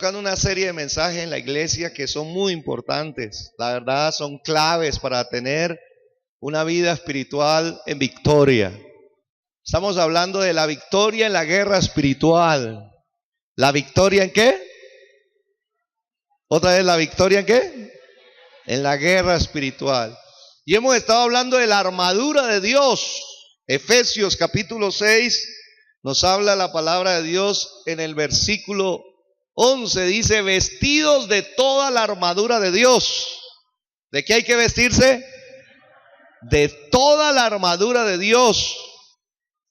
tocando una serie de mensajes en la iglesia que son muy importantes. La verdad, son claves para tener una vida espiritual en victoria. Estamos hablando de la victoria en la guerra espiritual. ¿La victoria en qué? Otra vez, ¿la victoria en qué? En la guerra espiritual. Y hemos estado hablando de la armadura de Dios. Efesios capítulo 6 nos habla la palabra de Dios en el versículo 11. Dice, vestidos de toda la armadura de Dios. ¿De qué hay que vestirse? De toda la armadura de Dios.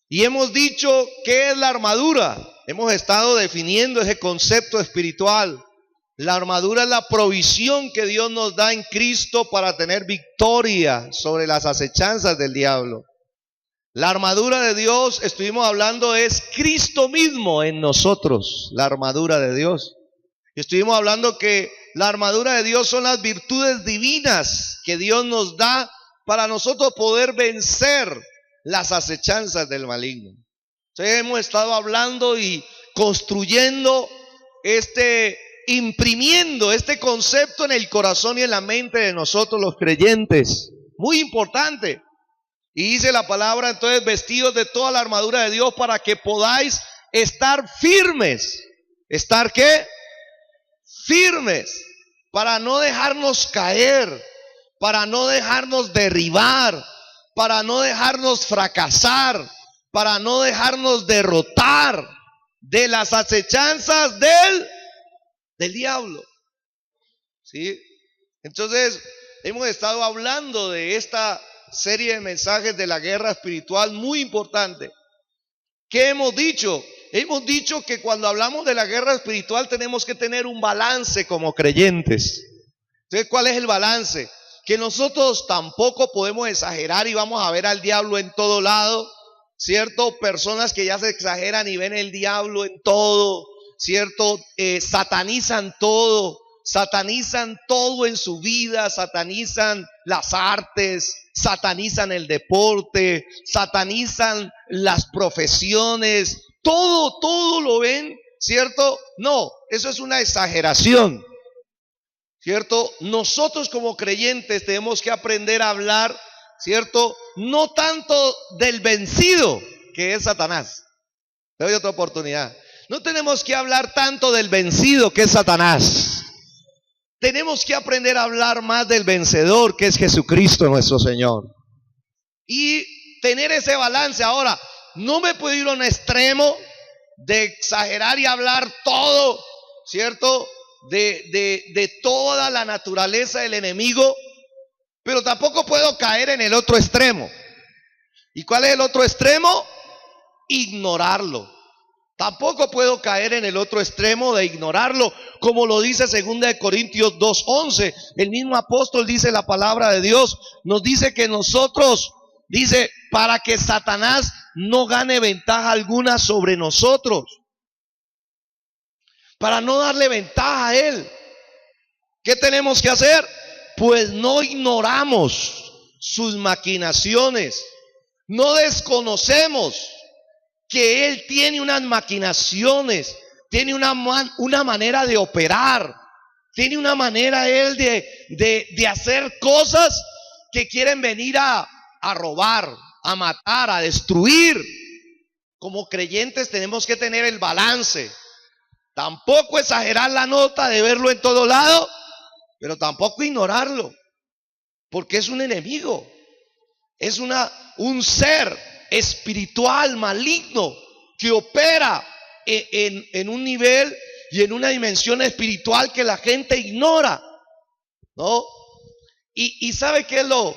Y hemos dicho, ¿qué es la armadura? Hemos estado definiendo ese concepto espiritual. La armadura es la provisión que Dios nos da en Cristo para tener victoria sobre las acechanzas del diablo. La armadura de Dios, estuvimos hablando, es Cristo mismo en nosotros, la armadura de Dios. Estuvimos hablando que la armadura de Dios son las virtudes divinas que Dios nos da para nosotros poder vencer las acechanzas del maligno. Entonces hemos estado hablando y construyendo imprimiendo este concepto en el corazón y en la mente de nosotros los creyentes. Muy importante. Y dice la palabra, entonces, vestidos de toda la armadura de Dios para que podáis estar firmes. ¿Estar qué? Firmes. Para no dejarnos caer, para no dejarnos derribar, para no dejarnos fracasar, para no dejarnos derrotar de las acechanzas del diablo. ¿Sí? Entonces, hemos estado hablando de esta serie de mensajes de la guerra espiritual muy importante. ¿Qué hemos dicho? Hemos dicho que cuando hablamos de la guerra espiritual tenemos que tener un balance como creyentes. Entonces, ¿cuál es el balance? Que nosotros tampoco podemos exagerar y vamos a ver al diablo en todo lado, ¿cierto? Personas que ya se exageran y ven el diablo en todo, ¿cierto? Satanizan todo en su vida, satanizan las artes, satanizan el deporte, satanizan las profesiones, todo lo ven, ¿cierto? No, eso es una exageración, ¿cierto? Nosotros como creyentes tenemos que aprender a hablar, ¿cierto? No tanto del vencido, que es Satanás. Te doy otra oportunidad. No tenemos que hablar tanto del vencido, que es Satanás. Tenemos que aprender a hablar más del vencedor, que es Jesucristo nuestro Señor. Y tener ese balance. Ahora, no me puedo ir a un extremo de exagerar y hablar todo, ¿cierto? De toda la naturaleza del enemigo, pero tampoco puedo caer en el otro extremo. ¿Y cuál es el otro extremo? Ignorarlo. Tampoco puedo caer en el otro extremo de ignorarlo, como lo dice 2 Corintios 2:11. El mismo apóstol dice la palabra de Dios, nos dice que nosotros, dice, para que Satanás no gane ventaja alguna sobre nosotros, para no darle ventaja a él. ¿Qué tenemos que hacer? Pues no ignoramos sus maquinaciones, no desconocemos que él tiene unas maquinaciones, tiene una manera de operar, tiene una manera él de hacer cosas que quieren venir a robar, a matar, a destruir. Como creyentes tenemos que tener el balance, tampoco exagerar la nota de verlo en todo lado, pero tampoco ignorarlo, porque es un enemigo, es un ser espiritual maligno que opera en un nivel y en una dimensión espiritual que la gente ignora, ¿no? Y ¿sabe qué es lo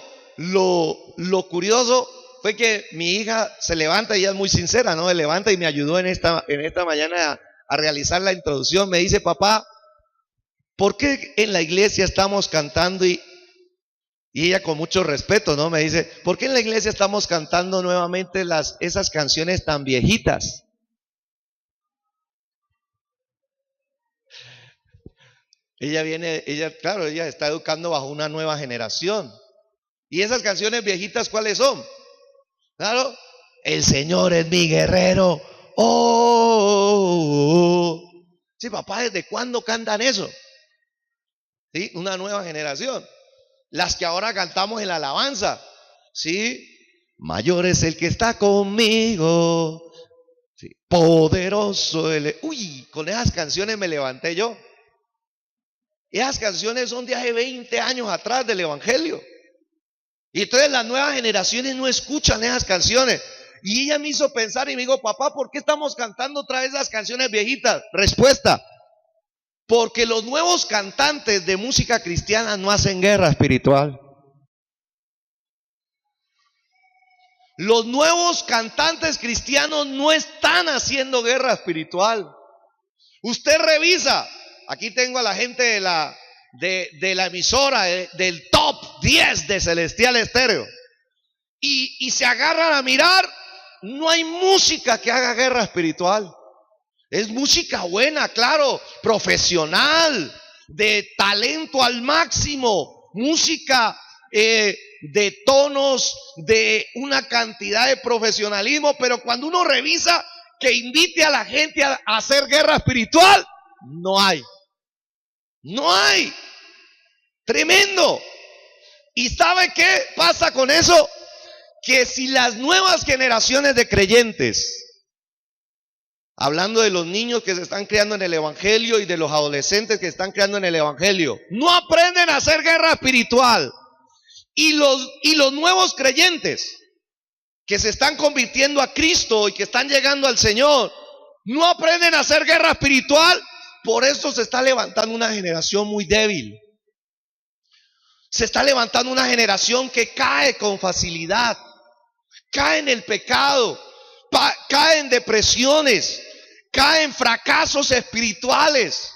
curioso? Fue que mi hija se levanta, y ella es muy sincera, ¿no? Se levanta y me ayudó en esta mañana a realizar la introducción. Me dice, papá, ¿por qué en la iglesia estamos cantando? Y ella con mucho respeto, ¿no? Me dice, ¿por qué en la iglesia estamos cantando nuevamente esas canciones tan viejitas? Ella está educando bajo una nueva generación. ¿Y esas canciones viejitas cuáles son? Claro, el Señor es mi guerrero. Oh, oh, oh. Sí, papá, ¿desde cuándo cantan eso? ¿Sí? Una nueva generación. Las que ahora cantamos en la alabanza. ¿Sí? Mayor es el que está conmigo. Sí. Poderoso el... Uy, con esas canciones me levanté yo. Esas canciones son de hace 20 años atrás del Evangelio. Y entonces las nuevas generaciones no escuchan esas canciones. Y ella me hizo pensar y me dijo, papá, ¿por qué estamos cantando otra vez esas canciones viejitas? Respuesta: porque los nuevos cantantes de música cristiana no hacen guerra espiritual. Los nuevos cantantes cristianos no están haciendo guerra espiritual. Usted revisa, aquí tengo a la gente de la emisora, del top 10 de Celestial Estéreo, y se agarran a mirar, no hay música que haga guerra espiritual. Es música buena, claro, profesional, de talento al máximo, música de tonos, de una cantidad de profesionalismo, pero cuando uno revisa que invite a la gente a hacer guerra espiritual, no hay. No hay. Tremendo. ¿Y sabe qué pasa con eso? Que si las nuevas generaciones de creyentes, hablando de los niños que se están criando en el Evangelio y de los adolescentes que están criando en el Evangelio, no aprenden a hacer guerra espiritual, y los nuevos creyentes que se están convirtiendo a Cristo y que están llegando al Señor, no aprenden a hacer guerra espiritual, por eso se está levantando una generación muy débil. Se está levantando una generación que cae con facilidad, cae en el pecado, cae en depresiones, cae en fracasos espirituales.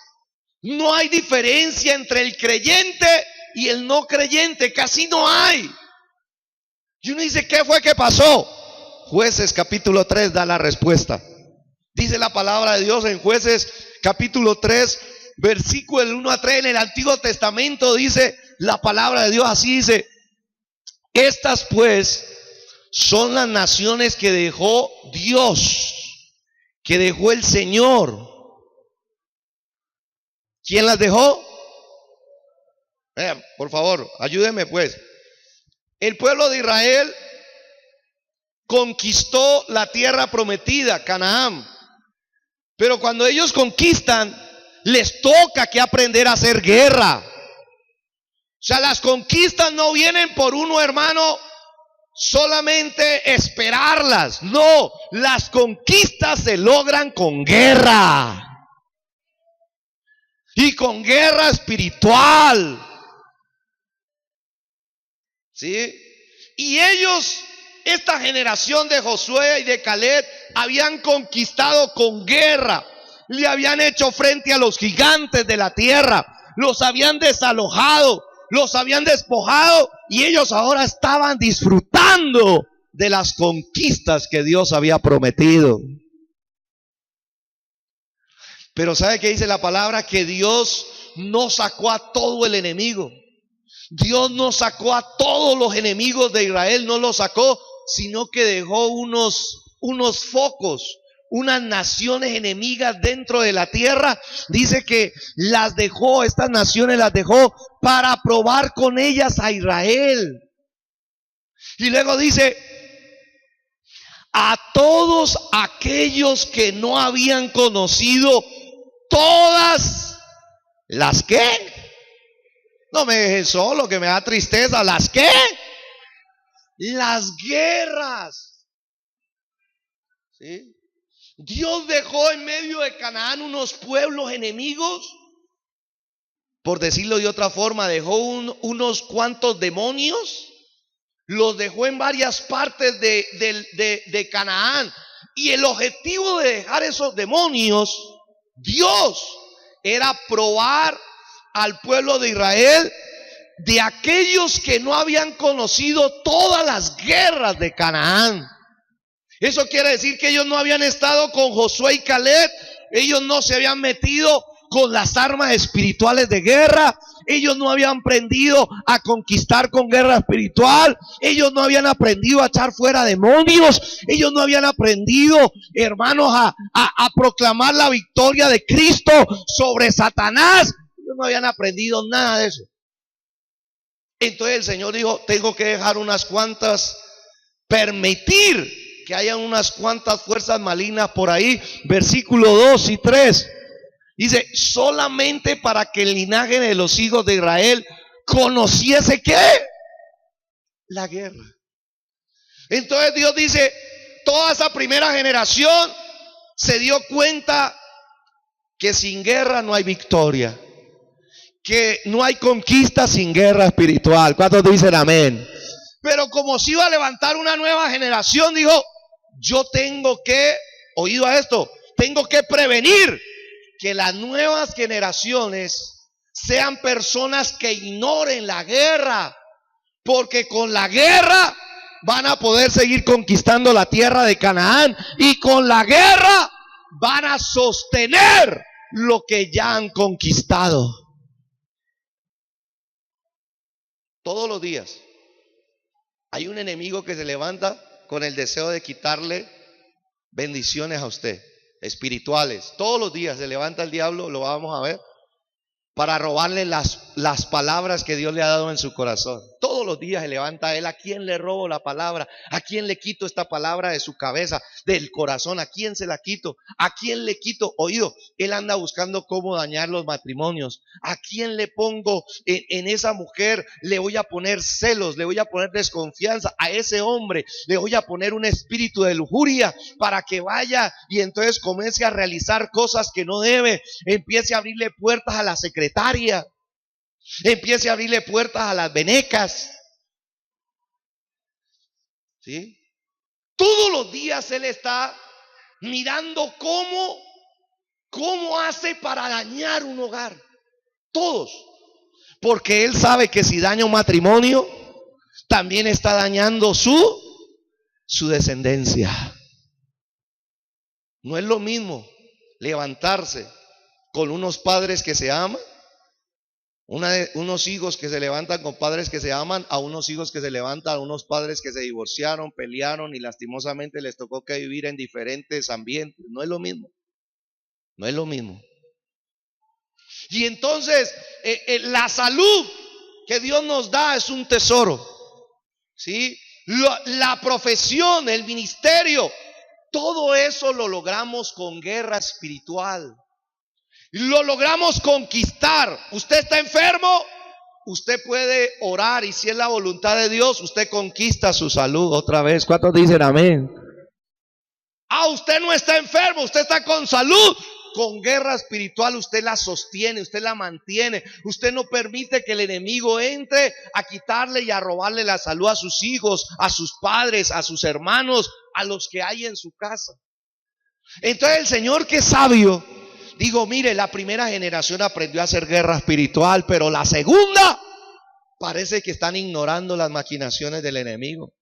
No hay diferencia entre el creyente y el no creyente, casi no hay. Y uno dice, ¿qué fue que pasó? Jueces capítulo 3 da la respuesta. Dice la palabra de Dios en Jueces capítulo 3, versículo del 1 a 3, en el Antiguo Testamento dice la palabra de Dios así, dice: estas pues son las naciones que dejó Dios, que dejó el Señor. ¿Quién las dejó? Por favor, ayúdenme pues. El pueblo de Israel conquistó la tierra prometida, Canaán. Pero cuando ellos conquistan, les toca que aprender a hacer guerra. O sea, las conquistas no vienen por uno, hermano, solamente esperarlas. No, las conquistas se logran con guerra. Y con guerra espiritual. ¿Sí? Y ellos, esta generación de Josué y de Caleb, habían conquistado con guerra. Le habían hecho frente a los gigantes de la tierra. Los habían desalojado, los habían despojado, y ellos ahora estaban disfrutando de las conquistas que Dios había prometido. Pero ¿sabe qué dice la palabra? Que Dios no sacó a todo el enemigo. Dios no sacó a todos los enemigos de Israel, no los sacó, sino que dejó unos focos, unas naciones enemigas dentro de la tierra. Dice que las dejó, estas naciones las dejó para probar con ellas a Israel. Y luego dice: a todos aquellos que no habían conocido todas las que... No me dejes solo, que me da tristeza. ¿Las qué? Las guerras. ¿Sí? Dios dejó en medio de Canaán unos pueblos enemigos. Por decirlo de otra forma, dejó unos cuantos demonios. Los dejó en varias partes de Canaán. Y el objetivo de dejar esos demonios, Dios, era probar al pueblo de Israel de aquellos que no habían conocido todas las guerras de Canaán. Eso quiere decir que ellos no habían estado con Josué y Caleb, ellos no se habían metido con las armas espirituales de guerra. Ellos no habían aprendido a conquistar con guerra espiritual. Ellos no habían aprendido a echar fuera demonios. Ellos no habían aprendido, hermanos, a proclamar la victoria de Cristo sobre Satanás. Ellos no habían aprendido nada de eso. Entonces el Señor dijo, tengo que dejar unas cuantas, permitir que hayan unas cuantas fuerzas malignas por ahí. Versículo 2 y 3. Dice, solamente para que el linaje de los hijos de Israel conociese ¿qué? La guerra. Entonces Dios dice, toda esa primera generación se dio cuenta que sin guerra no hay victoria, que no hay conquista sin guerra espiritual. ¿Cuántos dicen amén? Pero como se iba a levantar una nueva generación, dijo, yo tengo que, oído a esto, tengo que prevenir que las nuevas generaciones sean personas que ignoren la guerra, porque con la guerra van a poder seguir conquistando la tierra de Canaán, y con la guerra van a sostener lo que ya han conquistado. Todos los días hay un enemigo que se levanta con el deseo de quitarle bendiciones a usted, espirituales. Todos los días se levanta el diablo, lo vamos a ver, para robarle las palabras que Dios le ha dado en su corazón. Todos los días se levanta él. ¿A quién le robo la palabra? ¿A quién le quito esta palabra de su cabeza, del corazón? ¿A quién se la quito? ¿A quién le quito? Oído, él anda buscando cómo dañar los matrimonios. ¿A quién le pongo en esa mujer? Le voy a poner celos, le voy a poner desconfianza. A ese hombre le voy a poner un espíritu de lujuria para que vaya y entonces comience a realizar cosas que no debe. Empiece a abrirle puertas a la secretaria, empiece a abrirle puertas a las venecas. ¿Sí? Todos los días él está mirando cómo hace para dañar un hogar. Todos. Porque él sabe que si daña un matrimonio, también está dañando su descendencia. No es lo mismo levantarse con unos padres que se aman, unos hijos que se levantan con padres que se aman, a unos hijos que se levantan, a unos padres que se divorciaron, pelearon y lastimosamente les tocó que vivir en diferentes ambientes. No es lo mismo. No es lo mismo. Y entonces la salud que Dios nos da es un tesoro. ¿Sí? La profesión, el ministerio, todo eso lo logramos con guerra espiritual. Lo logramos conquistar. Usted está enfermo, usted puede orar, y si es la voluntad de Dios, usted conquista su salud. Otra vez, ¿cuántos dicen amén? Usted no está enfermo, usted está con salud. Con guerra espiritual usted la sostiene, usted la mantiene. Usted no permite que el enemigo entre a quitarle y a robarle la salud a sus hijos, a sus padres, a sus hermanos, a los que hay en su casa. Entonces el Señor, que es sabio, digo, mire, la primera generación aprendió a hacer guerra espiritual, pero la segunda parece que están ignorando las maquinaciones del enemigo.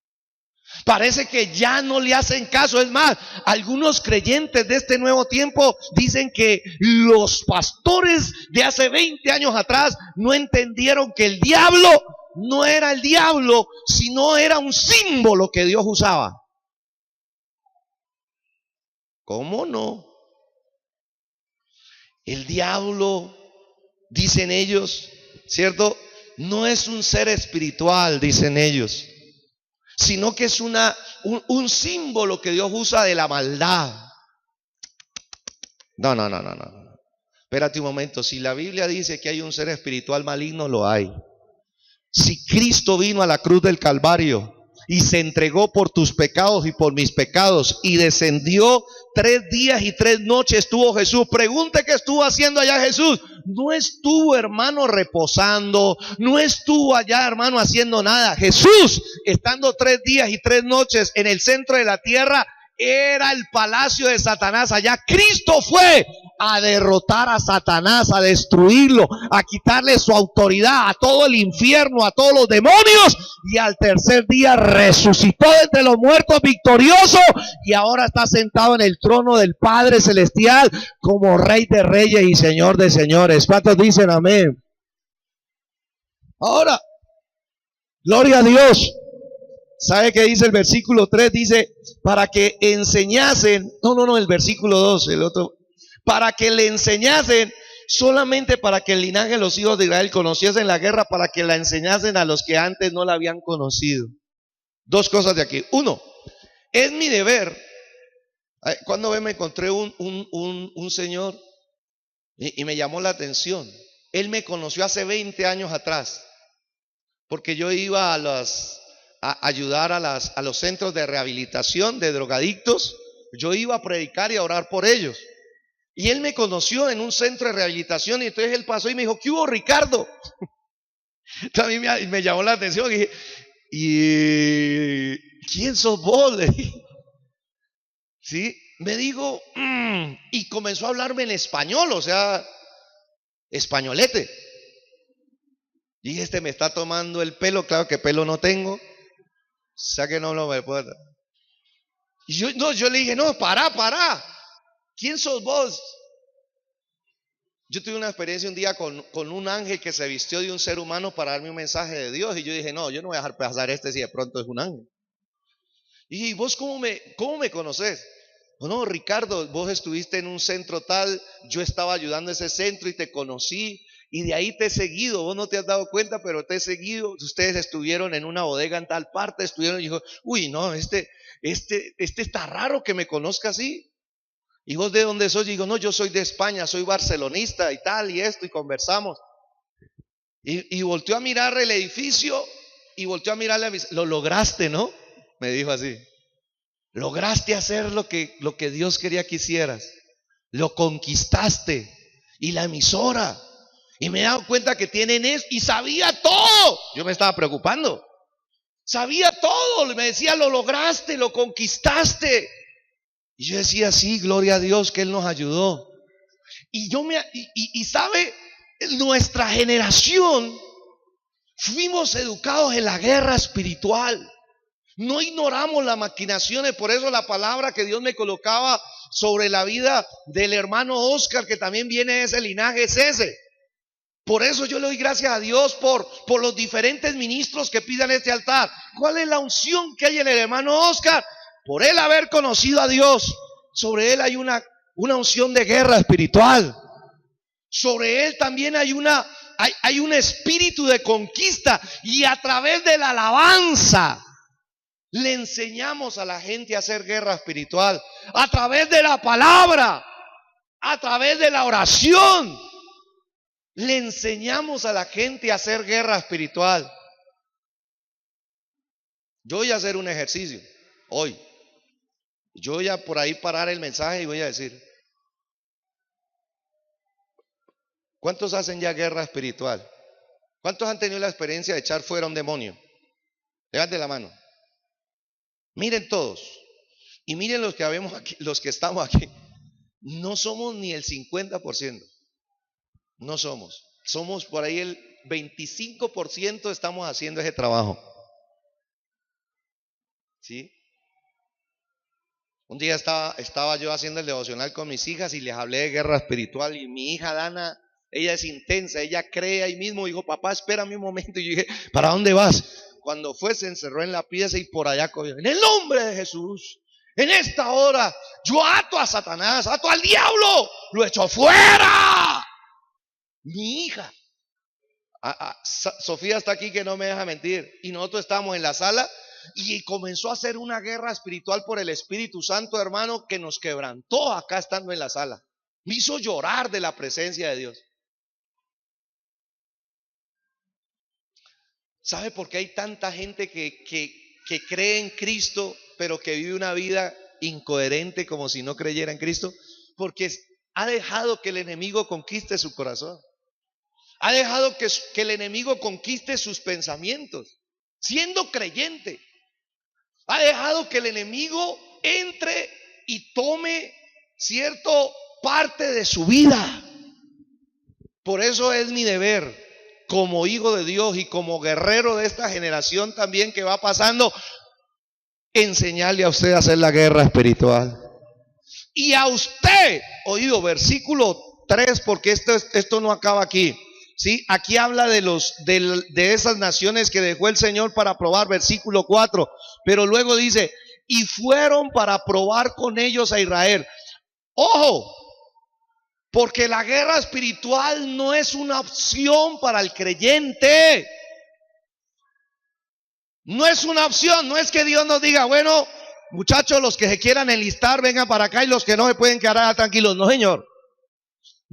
Parece que ya no le hacen caso. Es más, algunos creyentes de este nuevo tiempo dicen que los pastores de hace 20 años atrás no entendieron que el diablo no era el diablo, sino era un símbolo que Dios usaba. ¿Cómo no? El diablo, dicen ellos, ¿cierto? No es un ser espiritual, dicen ellos, sino que es un símbolo que Dios usa de la maldad. No. Espérate un momento. Si la Biblia dice que hay un ser espiritual maligno, lo hay. Si Cristo vino a la cruz del Calvario y se entregó por tus pecados y por mis pecados, y descendió 3 días y 3 noches estuvo Jesús. Pregunte qué estuvo haciendo allá Jesús. No estuvo, hermano, reposando. No estuvo allá, hermano, haciendo nada. Jesús, estando 3 días y 3 noches en el centro de la tierra, era el palacio de Satanás. Allá Cristo fue a derrotar a Satanás, a destruirlo, a quitarle su autoridad a todo el infierno, a todos los demonios, y al tercer día resucitó de entre los muertos victorioso, y ahora está sentado en el trono del Padre Celestial como Rey de Reyes y Señor de Señores. ¿Cuántos dicen amén? Ahora, gloria a Dios. ¿Sabe qué dice el versículo 3? Dice, para que enseñasen, no, el versículo 2, el otro, para que le enseñasen, solamente para que el linaje de los hijos de Israel conociesen la guerra, para que la enseñasen a los que antes no la habían conocido. Dos cosas de aquí. Uno, es mi deber. Cuando me encontré un señor y me llamó la atención. Él me conoció hace 20 años atrás, porque yo iba a ayudar a los centros de rehabilitación de drogadictos. Yo iba a predicar y a orar por ellos. Y él me conoció en un centro de rehabilitación, y entonces él pasó y me dijo, ¿qué hubo, Ricardo? También me llamó la atención y dije, ¿y quién sos vos? Le dije. ¿Sí? Me dijo, y comenzó a hablarme en español, o sea, españolete. Y me está tomando el pelo, claro que pelo no tengo. O sea que no me puedo. Y yo le dije, no, pará. ¿Quién sos vos? Yo tuve una experiencia un día con un ángel que se vistió de un ser humano para darme un mensaje de Dios. Y yo dije, no, yo no voy a dejar pasar si de pronto es un ángel. Y dije, ¿vos cómo me conoces? No, Ricardo, vos estuviste en un centro tal, yo estaba ayudando a ese centro y te conocí. Y de ahí te he seguido, vos no te has dado cuenta, pero te he seguido. Ustedes estuvieron en una bodega en tal parte, estuvieron y dijo, uy, no, este está raro que me conozca así. ¿Y vos de dónde sos? Y digo, no, yo soy de España, soy barcelonista y tal, y esto, y conversamos. Y volteó a mirar el edificio, y volteó a mirarle a mí. Lo lograste, ¿no? Me dijo así. Lograste hacer lo que Dios quería que hicieras. Lo conquistaste. Y la emisora. Y me he dado cuenta que tienen eso. Y sabía todo. Yo me estaba preocupando. Sabía todo. Me decía, lo lograste, lo conquistaste. Y yo decía, sí, gloria a Dios que Él nos ayudó. Y sabe, nuestra generación fuimos educados en la guerra espiritual. No ignoramos las maquinaciones. Por eso la palabra que Dios me colocaba sobre la vida del hermano Oscar, que también viene de ese linaje, es ese. Por eso yo le doy gracias a Dios por los diferentes ministros que pidan este altar. ¿Cuál es la unción que hay en el hermano Oscar? Por él haber conocido a Dios, sobre él hay una unción de guerra espiritual. Sobre él también hay un espíritu de conquista. Y a través de la alabanza le enseñamos a la gente a hacer guerra espiritual. A través de la palabra, a través de la oración, le enseñamos a la gente a hacer guerra espiritual. Yo voy a hacer un ejercicio hoy. Yo voy a por ahí parar el mensaje y voy a decir, ¿cuántos hacen ya guerra espiritual? ¿Cuántos han tenido la experiencia de echar fuera un demonio? Levanten la mano. Miren todos. Y miren los que habemos aquí, los que estamos aquí. No somos ni el 50%. No somos. Somos por ahí el 25% estamos haciendo ese trabajo. ¿Sí? Un día estaba yo haciendo el devocional con mis hijas y les hablé de guerra espiritual, y mi hija Dana, ella es intensa, ella cree ahí mismo. Dijo, papá, espérame un momento. Y yo dije, ¿para dónde vas? Cuando fue, se encerró en la pieza y por allá cogió, en el nombre de Jesús, en esta hora yo ato a Satanás, ato al diablo, lo echo fuera. Mi hija Sofía está aquí, que no me deja mentir, y nosotros estábamos en la sala y comenzó a hacer una guerra espiritual por el Espíritu Santo, hermano, que nos quebrantó acá estando en la sala. Me hizo llorar de la presencia de Dios. ¿Sabe por qué hay tanta gente que cree en Cristo, pero que vive una vida incoherente como si no creyera en Cristo? Porque ha dejado que el enemigo conquiste su corazón. Ha dejado que el enemigo conquiste sus pensamientos, siendo creyente. Ha dejado que el enemigo entre y tome cierto parte de su vida. Por eso es mi deber como hijo de Dios y como guerrero de esta generación también que va pasando, enseñarle a usted a hacer la guerra espiritual. Y a usted, oído, versículo 3, porque esto no acaba aquí. ¿Sí? Aquí habla de esas naciones que dejó el Señor para probar, versículo 4. Pero luego dice, y fueron para probar con ellos a Israel. Ojo, porque la guerra espiritual no es una opción para el creyente. No es una opción, no es que Dios nos diga, bueno, muchachos, los que se quieran enlistar, vengan para acá, y los que no se pueden quedar tranquilos. No, Señor.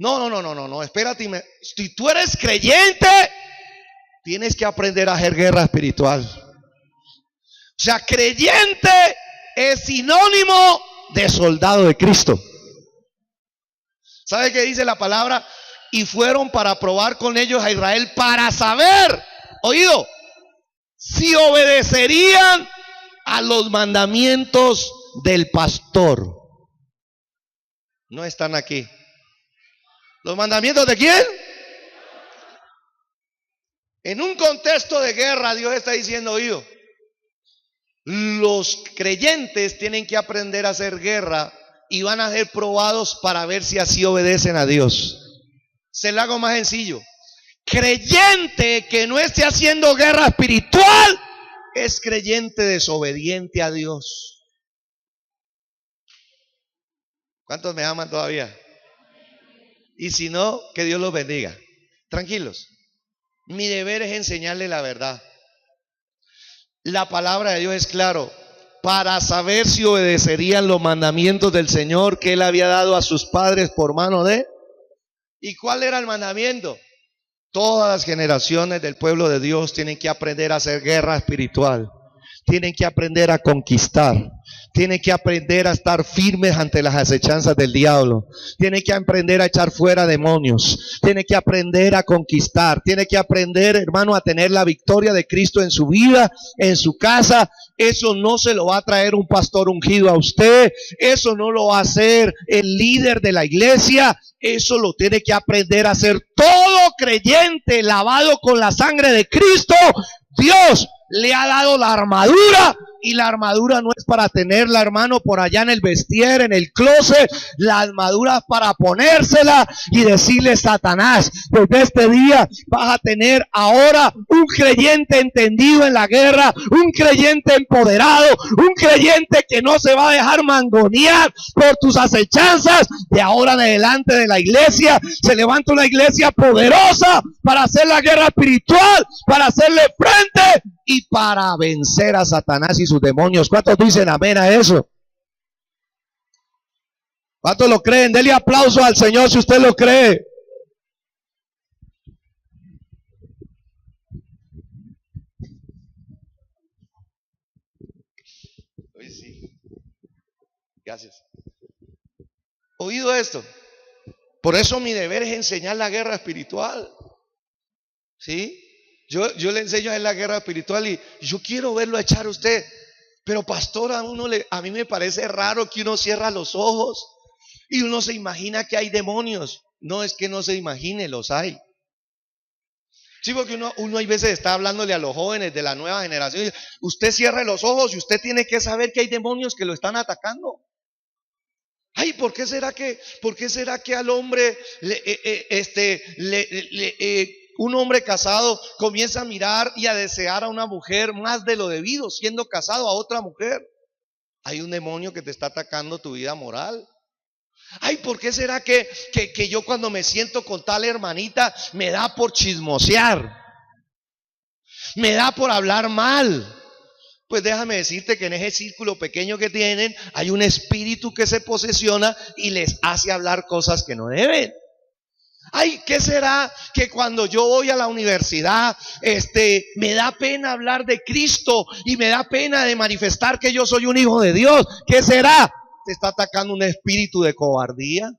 No, espérate. Si tú eres creyente, tienes que aprender a hacer guerra espiritual. O sea, creyente es sinónimo de soldado de Cristo. ¿Sabe qué dice la palabra? Y fueron para probar con ellos a Israel para saber, oído, si obedecerían a los mandamientos del pastor. No están aquí. ¿Los mandamientos de quién? En un contexto de guerra, Dios está diciendo, oído, los creyentes tienen que aprender a hacer guerra y van a ser probados para ver si así obedecen a Dios. Se lo hago más sencillo. Creyente que no esté haciendo guerra espiritual es creyente desobediente a Dios. ¿Cuántos me aman todavía? Y si no, que Dios los bendiga. Tranquilos. Mi deber es enseñarle la verdad. La palabra de Dios es claro. Para saber si obedecerían los mandamientos del Señor que Él había dado a sus padres por mano de. ¿Y cuál era el mandamiento? Todas las generaciones del pueblo de Dios tienen que aprender a hacer guerra espiritual. Tienen que aprender a conquistar. Tienen que aprender a estar firmes ante las acechanzas del diablo. Tienen que aprender a echar fuera demonios. Tienen que aprender a conquistar. Tienen que aprender, hermano, a tener la victoria de Cristo en su vida, en su casa. Eso no se lo va a traer un pastor ungido a usted. Eso no lo va a hacer el líder de la iglesia. Eso lo tiene que aprender a hacer todo creyente lavado con la sangre de Cristo. Dios le ha dado la armadura, y la armadura no es para tenerla, hermano, por allá en el vestier, en el closet. La armadura es para ponérsela y decirle: Satanás, desde este día vas a tener ahora un creyente entendido en la guerra, un creyente empoderado, un creyente que no se va a dejar mangonear por tus acechanzas. De ahora en adelante de la iglesia se levanta una iglesia poderosa para hacer la guerra espiritual, para hacerle frente y para vencer a Satanás y sus demonios. ¿Cuántos dicen amén a eso? ¿Cuántos lo creen? Dele aplauso al Señor si usted lo cree. Hoy sí. Gracias. ¿Oído esto? Por eso mi deber es enseñar la guerra espiritual. ¿Sí? Yo le enseño en la guerra espiritual y yo quiero verlo echar a usted. Pero pastor, a mí me parece raro que uno cierra los ojos y uno se imagina que hay demonios. No es que no se imagine, los hay. Sí, porque uno hay veces está hablándole a los jóvenes de la nueva generación y dice: usted cierre los ojos y usted tiene que saber que hay demonios que lo están atacando. Ay, ¿por qué será que al hombre un hombre casado comienza a mirar y a desear a una mujer más de lo debido, siendo casado, a otra mujer? Hay un demonio que te está atacando tu vida moral. Ay, ¿por qué será que yo cuando me siento con tal hermanita me da por chismosear? Me da por hablar mal. Pues déjame decirte que en ese círculo pequeño que tienen hay un espíritu que se posesiona y les hace hablar cosas que no deben. Ay, ¿qué será que cuando yo voy a la universidad, me da pena hablar de Cristo y me da pena de manifestar que yo soy un hijo de Dios? ¿Qué será? ¿Te está atacando un espíritu de cobardía?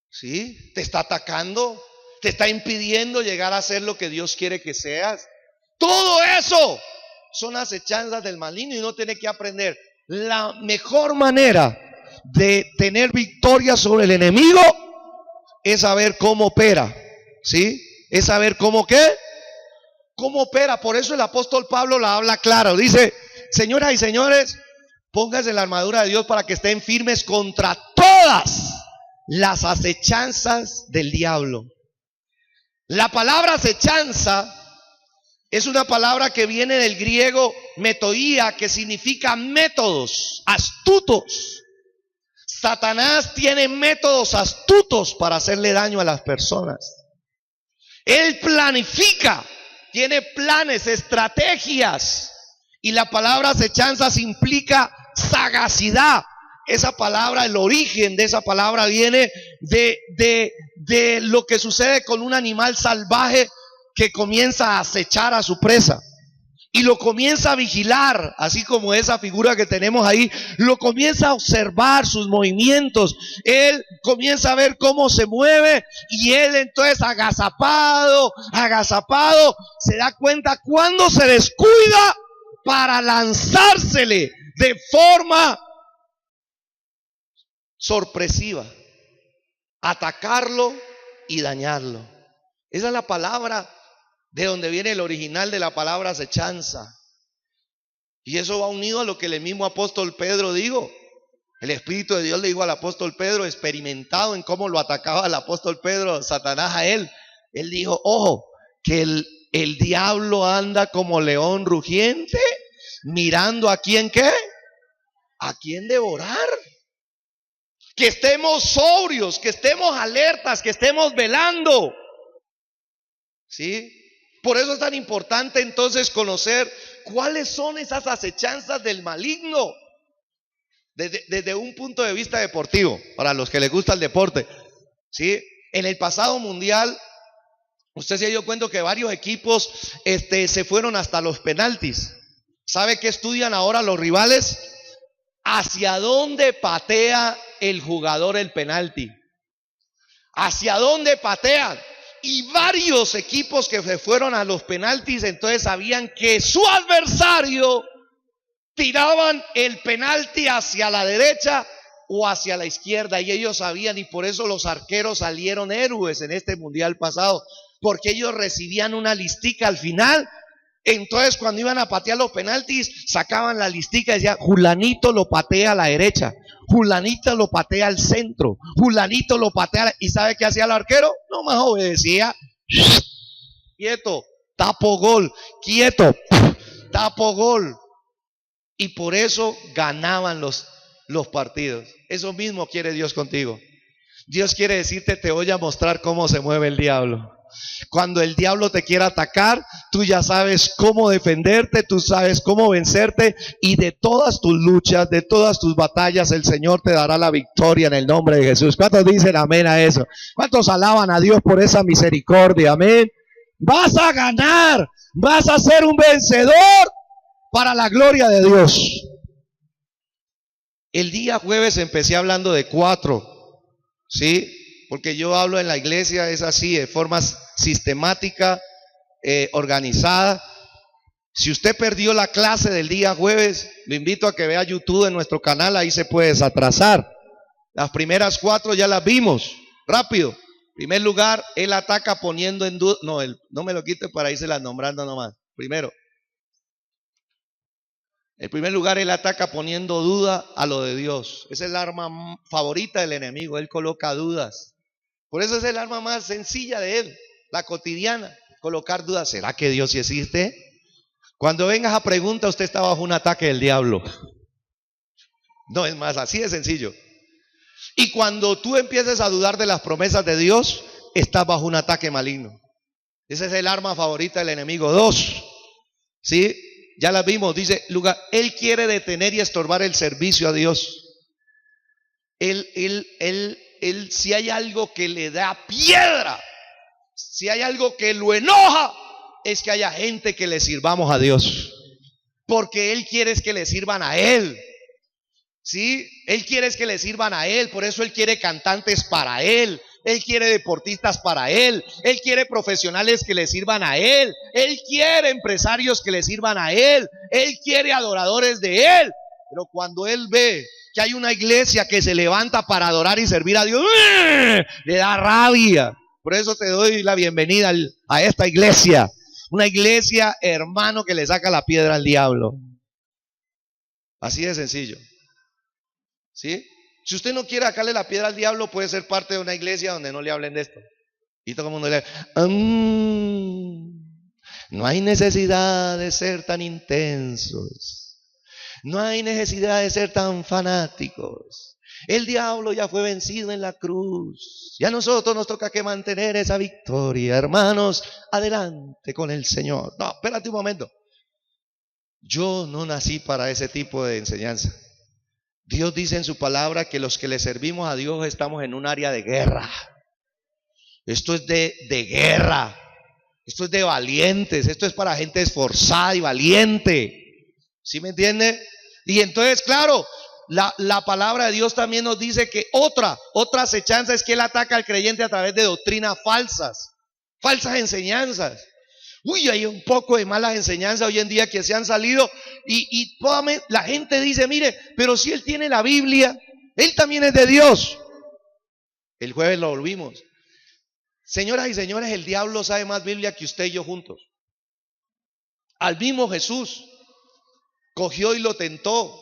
¿Sí? ¿Te está atacando? ¿Te está impidiendo llegar a ser lo que Dios quiere que seas? Todo eso son acechanzas del maligno y uno tiene que aprender la mejor manera de tener victoria sobre el enemigo es saber cómo opera, ¿sí? Es saber cómo qué, cómo opera. Por eso el apóstol Pablo la habla claro. Dice, señoras y señores, pónganse la armadura de Dios para que estén firmes contra todas las acechanzas del diablo. La palabra acechanza es una palabra que viene del griego metoía, que significa métodos, astutos. Satanás tiene métodos astutos para hacerle daño a las personas. Él planifica, tiene planes, estrategias. Y la palabra acechanzas implica sagacidad. Esa palabra, el origen de esa palabra viene de lo que sucede con un animal salvaje que comienza a acechar a su presa y lo comienza a vigilar, así como esa figura que tenemos ahí, lo comienza a observar sus movimientos. Él comienza a ver cómo se mueve y él entonces agazapado, se da cuenta cuando se descuida para lanzársele de forma sorpresiva, atacarlo y dañarlo. Esa es la palabra de donde viene el original de la palabra acechanza. Y eso va unido a lo que el mismo apóstol Pedro dijo. El Espíritu de Dios le dijo al apóstol Pedro, experimentado en cómo lo atacaba el apóstol Pedro, Satanás a él. Él dijo, ojo, que el diablo anda como león rugiente, mirando a quién qué, a quién devorar. Que estemos sobrios, que estemos alertas, que estemos velando. ¿Sí? Por eso es tan importante entonces conocer cuáles son esas acechanzas del maligno desde un punto de vista deportivo, para los que les gusta el deporte. ¿Sí? En el pasado mundial, usted se dio cuenta que varios equipos se fueron hasta los penaltis. ¿Sabe qué estudian ahora los rivales? ¿Hacia dónde patea el jugador el penalti? ¿Hacia dónde patean? Y varios equipos que se fueron a los penaltis, entonces sabían que su adversario tiraban el penalti hacia la derecha o hacia la izquierda, y ellos sabían, y por eso los arqueros salieron héroes en este mundial pasado, porque ellos recibían una listica al final. Entonces cuando iban a patear los penaltis, sacaban la listica y decían, Julanito lo patea a la derecha, Julanito lo patea al centro, Julanito lo patea ¿y sabe qué hacía el arquero? No más obedecía, quieto, tapo gol, quieto, tapo gol. Y por eso ganaban los partidos. Eso mismo quiere Dios contigo. Dios quiere decirte, te voy a mostrar cómo se mueve el diablo. Cuando el diablo te quiera atacar, tú ya sabes cómo defenderte, tú sabes cómo vencerte, y de todas tus luchas, de todas tus batallas, el Señor te dará la victoria en el nombre de Jesús. ¿Cuántos dicen amén a eso? ¿Cuántos alaban a Dios por esa misericordia? Amén. Vas a ganar, vas a ser un vencedor para la gloria de Dios. El día jueves empecé hablando de 4, ¿sí? Porque yo hablo en la iglesia, es así, de forma sistemática, organizada. Si usted perdió la clase del día jueves, le invito a que vea YouTube en nuestro canal, ahí se puede desatrasar. Las primeras 4 ya las vimos, rápido. En primer lugar, él ataca poniendo en duda, no me lo quite para irse las nombrando nomás. Primero, en primer lugar, él ataca poniendo duda a lo de Dios. Esa es el arma favorita del enemigo, él coloca dudas. Por eso es el arma más sencilla de él, la cotidiana, colocar dudas. ¿Será que Dios sí existe? Cuando vengas a preguntar, usted está bajo un ataque del diablo. No es más, así de sencillo. Y cuando tú empieces a dudar de las promesas de Dios, estás bajo un ataque maligno. Ese es el arma favorita del enemigo. 2, ¿sí? Ya las vimos, dice, él quiere detener y estorbar el servicio a Dios. Él, si hay algo que le da piedra, si hay algo que lo enoja, es que haya gente que le sirvamos a Dios. Porque él quiere es que le sirvan a él. ¿Sí? Él quiere es que le sirvan a él. Por eso él quiere cantantes para él. Él quiere deportistas para él. Él quiere profesionales que le sirvan a él. Él quiere empresarios que le sirvan a él. Él quiere adoradores de él. Pero cuando él ve que hay una iglesia que se levanta para adorar y servir a Dios, le da rabia. Por eso te doy la bienvenida a esta iglesia. Una iglesia, hermano, que le saca la piedra al diablo. Así de sencillo. ¿Sí? Si usted no quiere sacarle la piedra al diablo, puede ser parte de una iglesia donde no le hablen de esto. Y todo el mundo le no hay necesidad de ser tan intensos. No hay necesidad de ser tan fanáticos. El diablo ya fue vencido en la cruz. Y a nosotros nos toca que mantener esa victoria. Hermanos, adelante con el Señor. No, espérate un momento. Yo no nací para ese tipo de enseñanza. Dios dice en su palabra que los que le servimos a Dios estamos en un área de guerra. Esto es de guerra. Esto es de valientes. Esto es para gente esforzada y valiente. ¿Sí me entiende? Y entonces, claro, la palabra de Dios también nos dice que otra acechanza es que Él ataca al creyente a través de doctrinas falsas enseñanzas. Uy, hay un poco de malas enseñanzas hoy en día que se han salido y la gente dice, mire, pero si él tiene la Biblia, él también es de Dios. El jueves lo volvimos. Señoras y señores, el diablo sabe más Biblia que usted y yo juntos. Al mismo Jesús cogió y lo tentó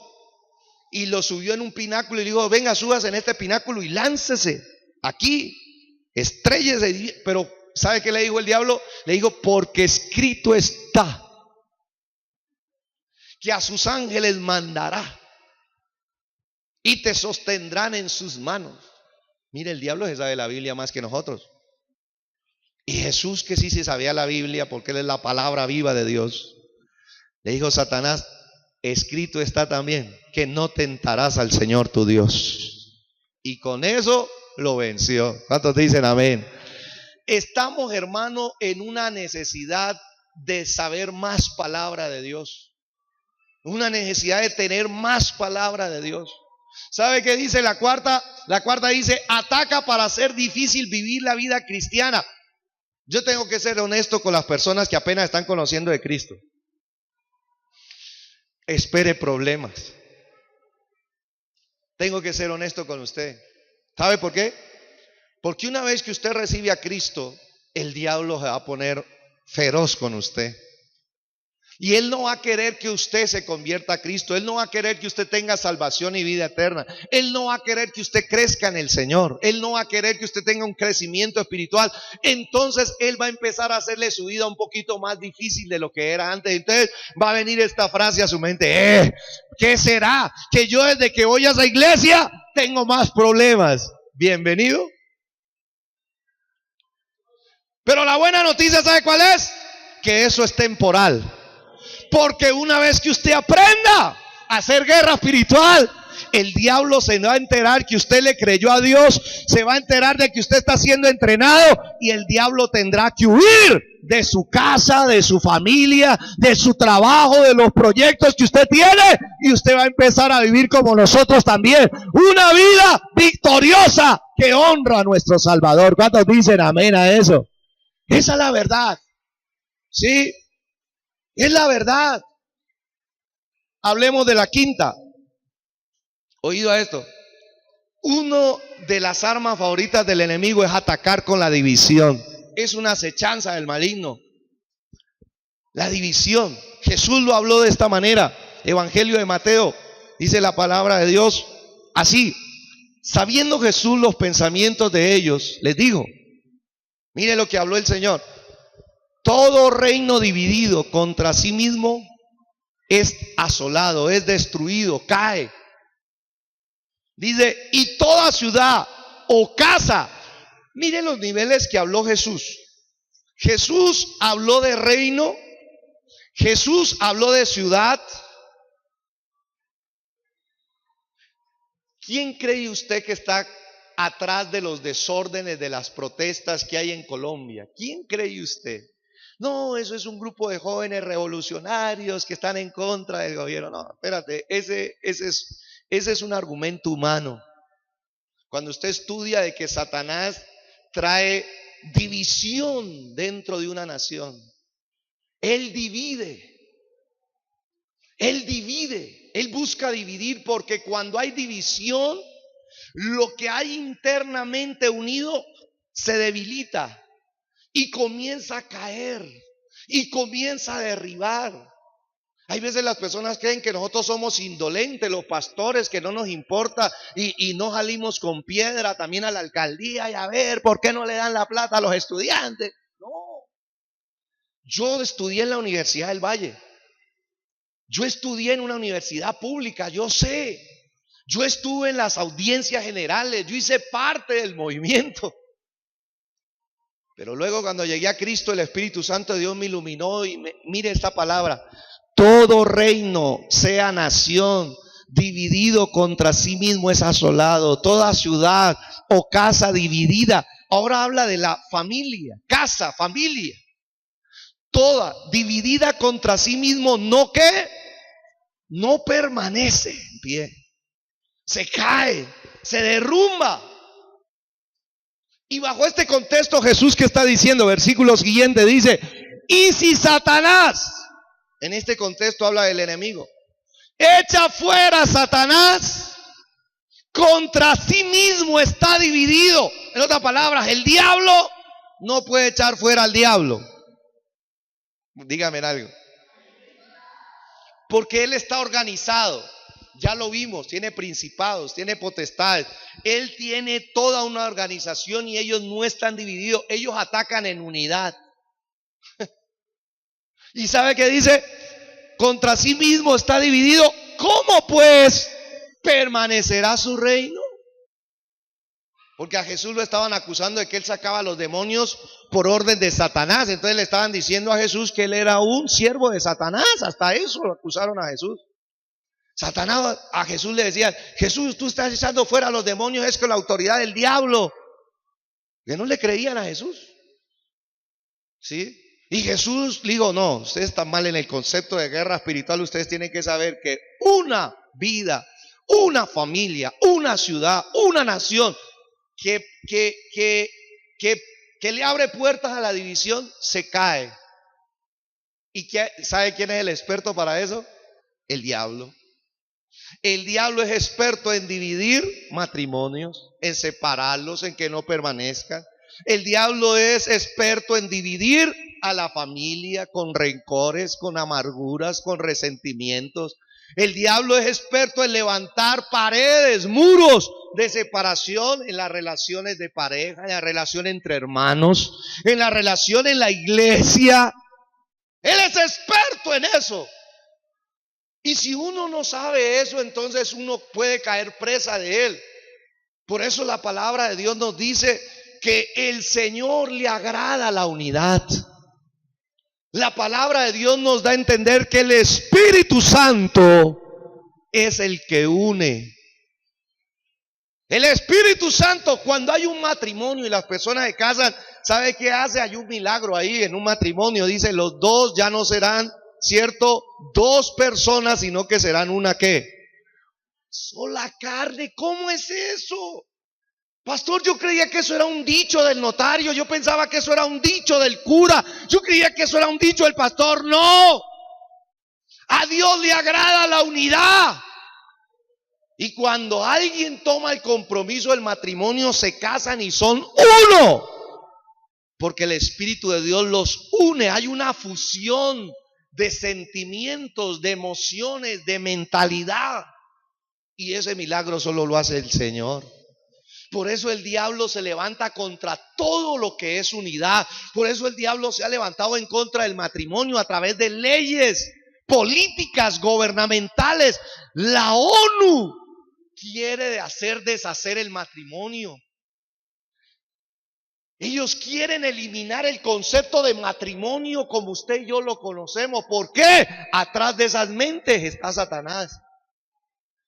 y lo subió en un pináculo y le dijo, venga, subas en este pináculo y láncese aquí, estréllese. Pero ¿sabe qué le dijo el diablo? Le dijo, porque escrito está que a sus ángeles mandará y te sostendrán en sus manos. Mire, el diablo se sabe la Biblia más que nosotros. Y Jesús, que sí se sabía la Biblia porque Él es la palabra viva de Dios, le dijo, Satanás, escrito está también que no tentarás al Señor tu Dios. Y con eso lo venció. ¿Cuántos dicen amén? Estamos, hermano, en una necesidad de saber más palabra de Dios. Una necesidad de tener más palabra de Dios. ¿Sabe qué dice la cuarta? La cuarta dice, ataca para hacer difícil vivir la vida cristiana. Yo tengo que ser honesto con las personas que apenas están conociendo de Cristo. Espere problemas. Tengo que ser honesto con usted. ¿Sabe por qué? Porque una vez que usted recibe a Cristo, el diablo se va a poner feroz con usted. Y él no va a querer que usted se convierta a Cristo. Él no va a querer que usted tenga salvación y vida eterna. Él no va a querer que usted crezca en el Señor. Él no va a querer que usted tenga un crecimiento espiritual. Entonces él va a empezar a hacerle su vida un poquito más difícil de lo que era antes. Entonces va a venir esta frase a su mente. ¿Qué será? Que yo desde que voy a esa iglesia tengo más problemas. Bienvenido. Pero la buena noticia, ¿sabe cuál es? Que eso es temporal. Porque una vez que usted aprenda a hacer guerra espiritual, el diablo se va a enterar que usted le creyó a Dios, se va a enterar de que usted está siendo entrenado y el diablo tendrá que huir de su casa, de su familia, de su trabajo, de los proyectos que usted tiene y usted va a empezar a vivir como nosotros también, una vida victoriosa que honra a nuestro Salvador. ¿Cuántos dicen amén a eso? Esa es la verdad. Sí, es la verdad. Hablemos de la quinta. Oído a esto. Una de las armas favoritas del enemigo es atacar con la división. Es una acechanza del maligno. La división. Jesús lo habló de esta manera. Evangelio de Mateo. Dice la palabra de Dios así. Sabiendo Jesús los pensamientos de ellos, les dijo, mire lo que habló el Señor. Todo reino dividido contra sí mismo es asolado, es destruido, cae. Dice, y toda ciudad o casa. Mire los niveles que habló Jesús. Jesús habló de reino. Jesús habló de ciudad. ¿Quién cree usted que está atrás de los desórdenes, de las protestas que hay en Colombia? ¿Quién cree usted? No, eso es un grupo de jóvenes revolucionarios que están en contra del gobierno. No, espérate, ese es un argumento humano. Cuando usted estudia de que Satanás trae división dentro de una nación, él divide. Él busca dividir porque cuando hay división, lo que hay internamente unido se debilita y comienza a caer y comienza a derribar. Hay veces las personas creen que nosotros somos indolentes, los pastores, que no nos importa y no salimos con piedra también a la alcaldía y a ver por qué no le dan la plata a los estudiantes. No, yo estudié en la Universidad del Valle, yo estudié en una universidad pública, yo sé, yo estuve en las audiencias generales, yo hice parte del movimiento. Pero luego cuando llegué a Cristo, el Espíritu Santo de Dios me iluminó y mire esta palabra: todo reino, sea nación, dividido contra sí mismo es asolado. Toda ciudad o casa dividida. Ahora habla de la familia, casa, familia. Toda dividida contra sí mismo, ¿no qué? No permanece en pie. Se cae, se derrumba. Y bajo este contexto, Jesús, que está diciendo, versículo siguiente, dice: y si Satanás, en este contexto habla del enemigo, echa fuera a Satanás, contra sí mismo está dividido. En otras palabras, el diablo no puede echar fuera al diablo. Dígame algo. Porque él está organizado. Ya lo vimos, tiene principados, tiene potestades. Él tiene toda una organización y ellos no están divididos. Ellos atacan en unidad. ¿Y sabe qué dice? Contra sí mismo está dividido. ¿Cómo pues permanecerá su reino? Porque a Jesús lo estaban acusando de que él sacaba a los demonios por orden de Satanás. Entonces le estaban diciendo a Jesús que él era un siervo de Satanás. Hasta eso lo acusaron a Jesús. Satanás, a Jesús le decían: Jesús, tú estás echando fuera a los demonios, es con la autoridad del diablo. Que no le creían a Jesús. ¿Sí? Y Jesús le dijo: no, ustedes están mal en el concepto de guerra espiritual. Ustedes tienen que saber que una vida, una familia, una ciudad, una nación que le abre puertas a la división, se cae. ¿Y sabe quién es el experto para eso? El diablo. El diablo es experto en dividir matrimonios, en separarlos, en que no permanezcan. El diablo es experto en dividir a la familia con rencores, con amarguras, con resentimientos. El diablo es experto en levantar paredes, muros de separación en las relaciones de pareja, en la relación entre hermanos, en la relación en la iglesia. Él es experto en eso. Y si uno no sabe eso, entonces uno puede caer presa de él. Por eso la palabra de Dios nos dice que el Señor le agrada la unidad. La palabra de Dios nos da a entender que el Espíritu Santo es el que une. El Espíritu Santo, cuando hay un matrimonio y las personas se casan, ¿sabe qué hace? Hay un milagro ahí en un matrimonio. Dice: los dos ya no serán, ¿cierto?, dos personas, sino que serán una ¿qué? Sola carne. ¿Cómo es eso? Pastor, yo creía que eso era un dicho del notario. Yo pensaba que eso era un dicho del cura. Yo creía que eso era un dicho del pastor. No. A Dios le agrada la unidad. Y cuando alguien toma el compromiso del matrimonio, se casan y son uno. Porque el Espíritu de Dios los une. Hay una fusión de sentimientos, de emociones, de mentalidad. Y ese milagro solo lo hace el Señor. Por eso el diablo se levanta contra todo lo que es unidad. Por eso el diablo se ha levantado en contra del matrimonio a través de leyes políticas, gubernamentales. La ONU quiere hacer deshacer el matrimonio. Ellos quieren eliminar el concepto de matrimonio como usted y yo lo conocemos. ¿Por qué? Atrás de esas mentes está Satanás.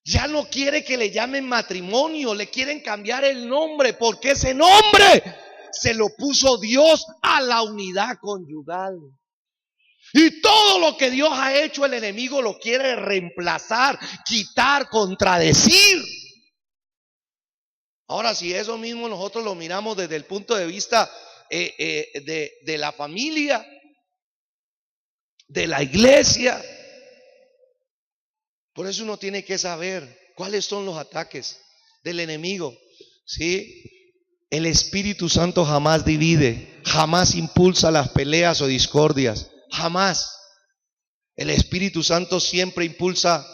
Ya no quiere que le llamen matrimonio, le quieren cambiar el nombre, porque ese nombre se lo puso Dios a la unidad conyugal. Y todo lo que Dios ha hecho, el enemigo lo quiere reemplazar, quitar, contradecir. Ahora, si eso mismo nosotros lo miramos desde el punto de vista de la familia, de la iglesia, Por eso uno tiene que saber cuáles son los ataques del enemigo, ¿sí? El Espíritu Santo jamás divide, jamás impulsa las peleas o discordias, jamás. El Espíritu Santo siempre impulsa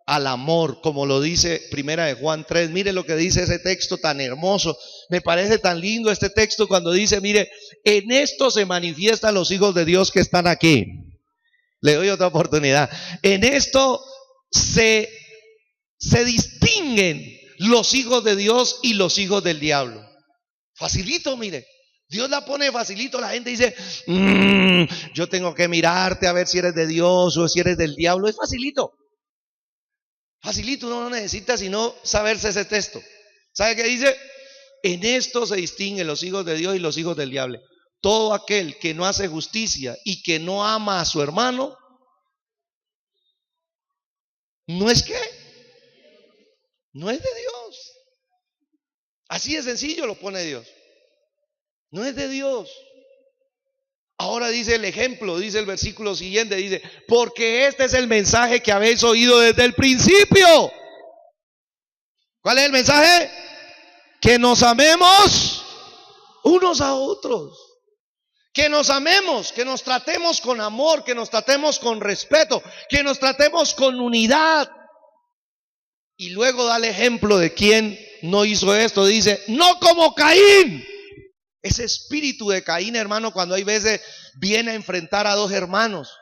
al amor, como lo dice Primera de Juan 3. Mire lo que dice ese texto tan hermoso. Me parece tan lindo este texto cuando dice, mire, en esto se manifiestan los hijos de Dios que están aquí. Le doy otra oportunidad. En esto se distinguen los hijos de Dios y los hijos del diablo. Facilito, mire. Dios la pone facilito. La gente dice, yo tengo que mirarte a ver si eres de Dios o si eres del diablo. Es facilito. Facilito, uno no necesita sino saberse ese texto. ¿Sabe qué dice? En esto se distinguen los hijos de Dios y los hijos del diablo. Todo aquel que no hace justicia y que no ama a su hermano, ¿no es qué? No es de Dios. Así de sencillo lo pone Dios. No es de Dios. Ahora dice el ejemplo, dice el versículo siguiente, dice, porque este es el mensaje que habéis oído desde el principio. ¿Cuál es el mensaje? Que nos amemos unos a otros. Que nos amemos, que nos tratemos con amor, que nos tratemos con respeto, que nos tratemos con unidad. Y luego da el ejemplo de quien no hizo esto. Dice, no como Caín. Ese espíritu de Caín, hermano, cuando hay veces viene a enfrentar a dos hermanos.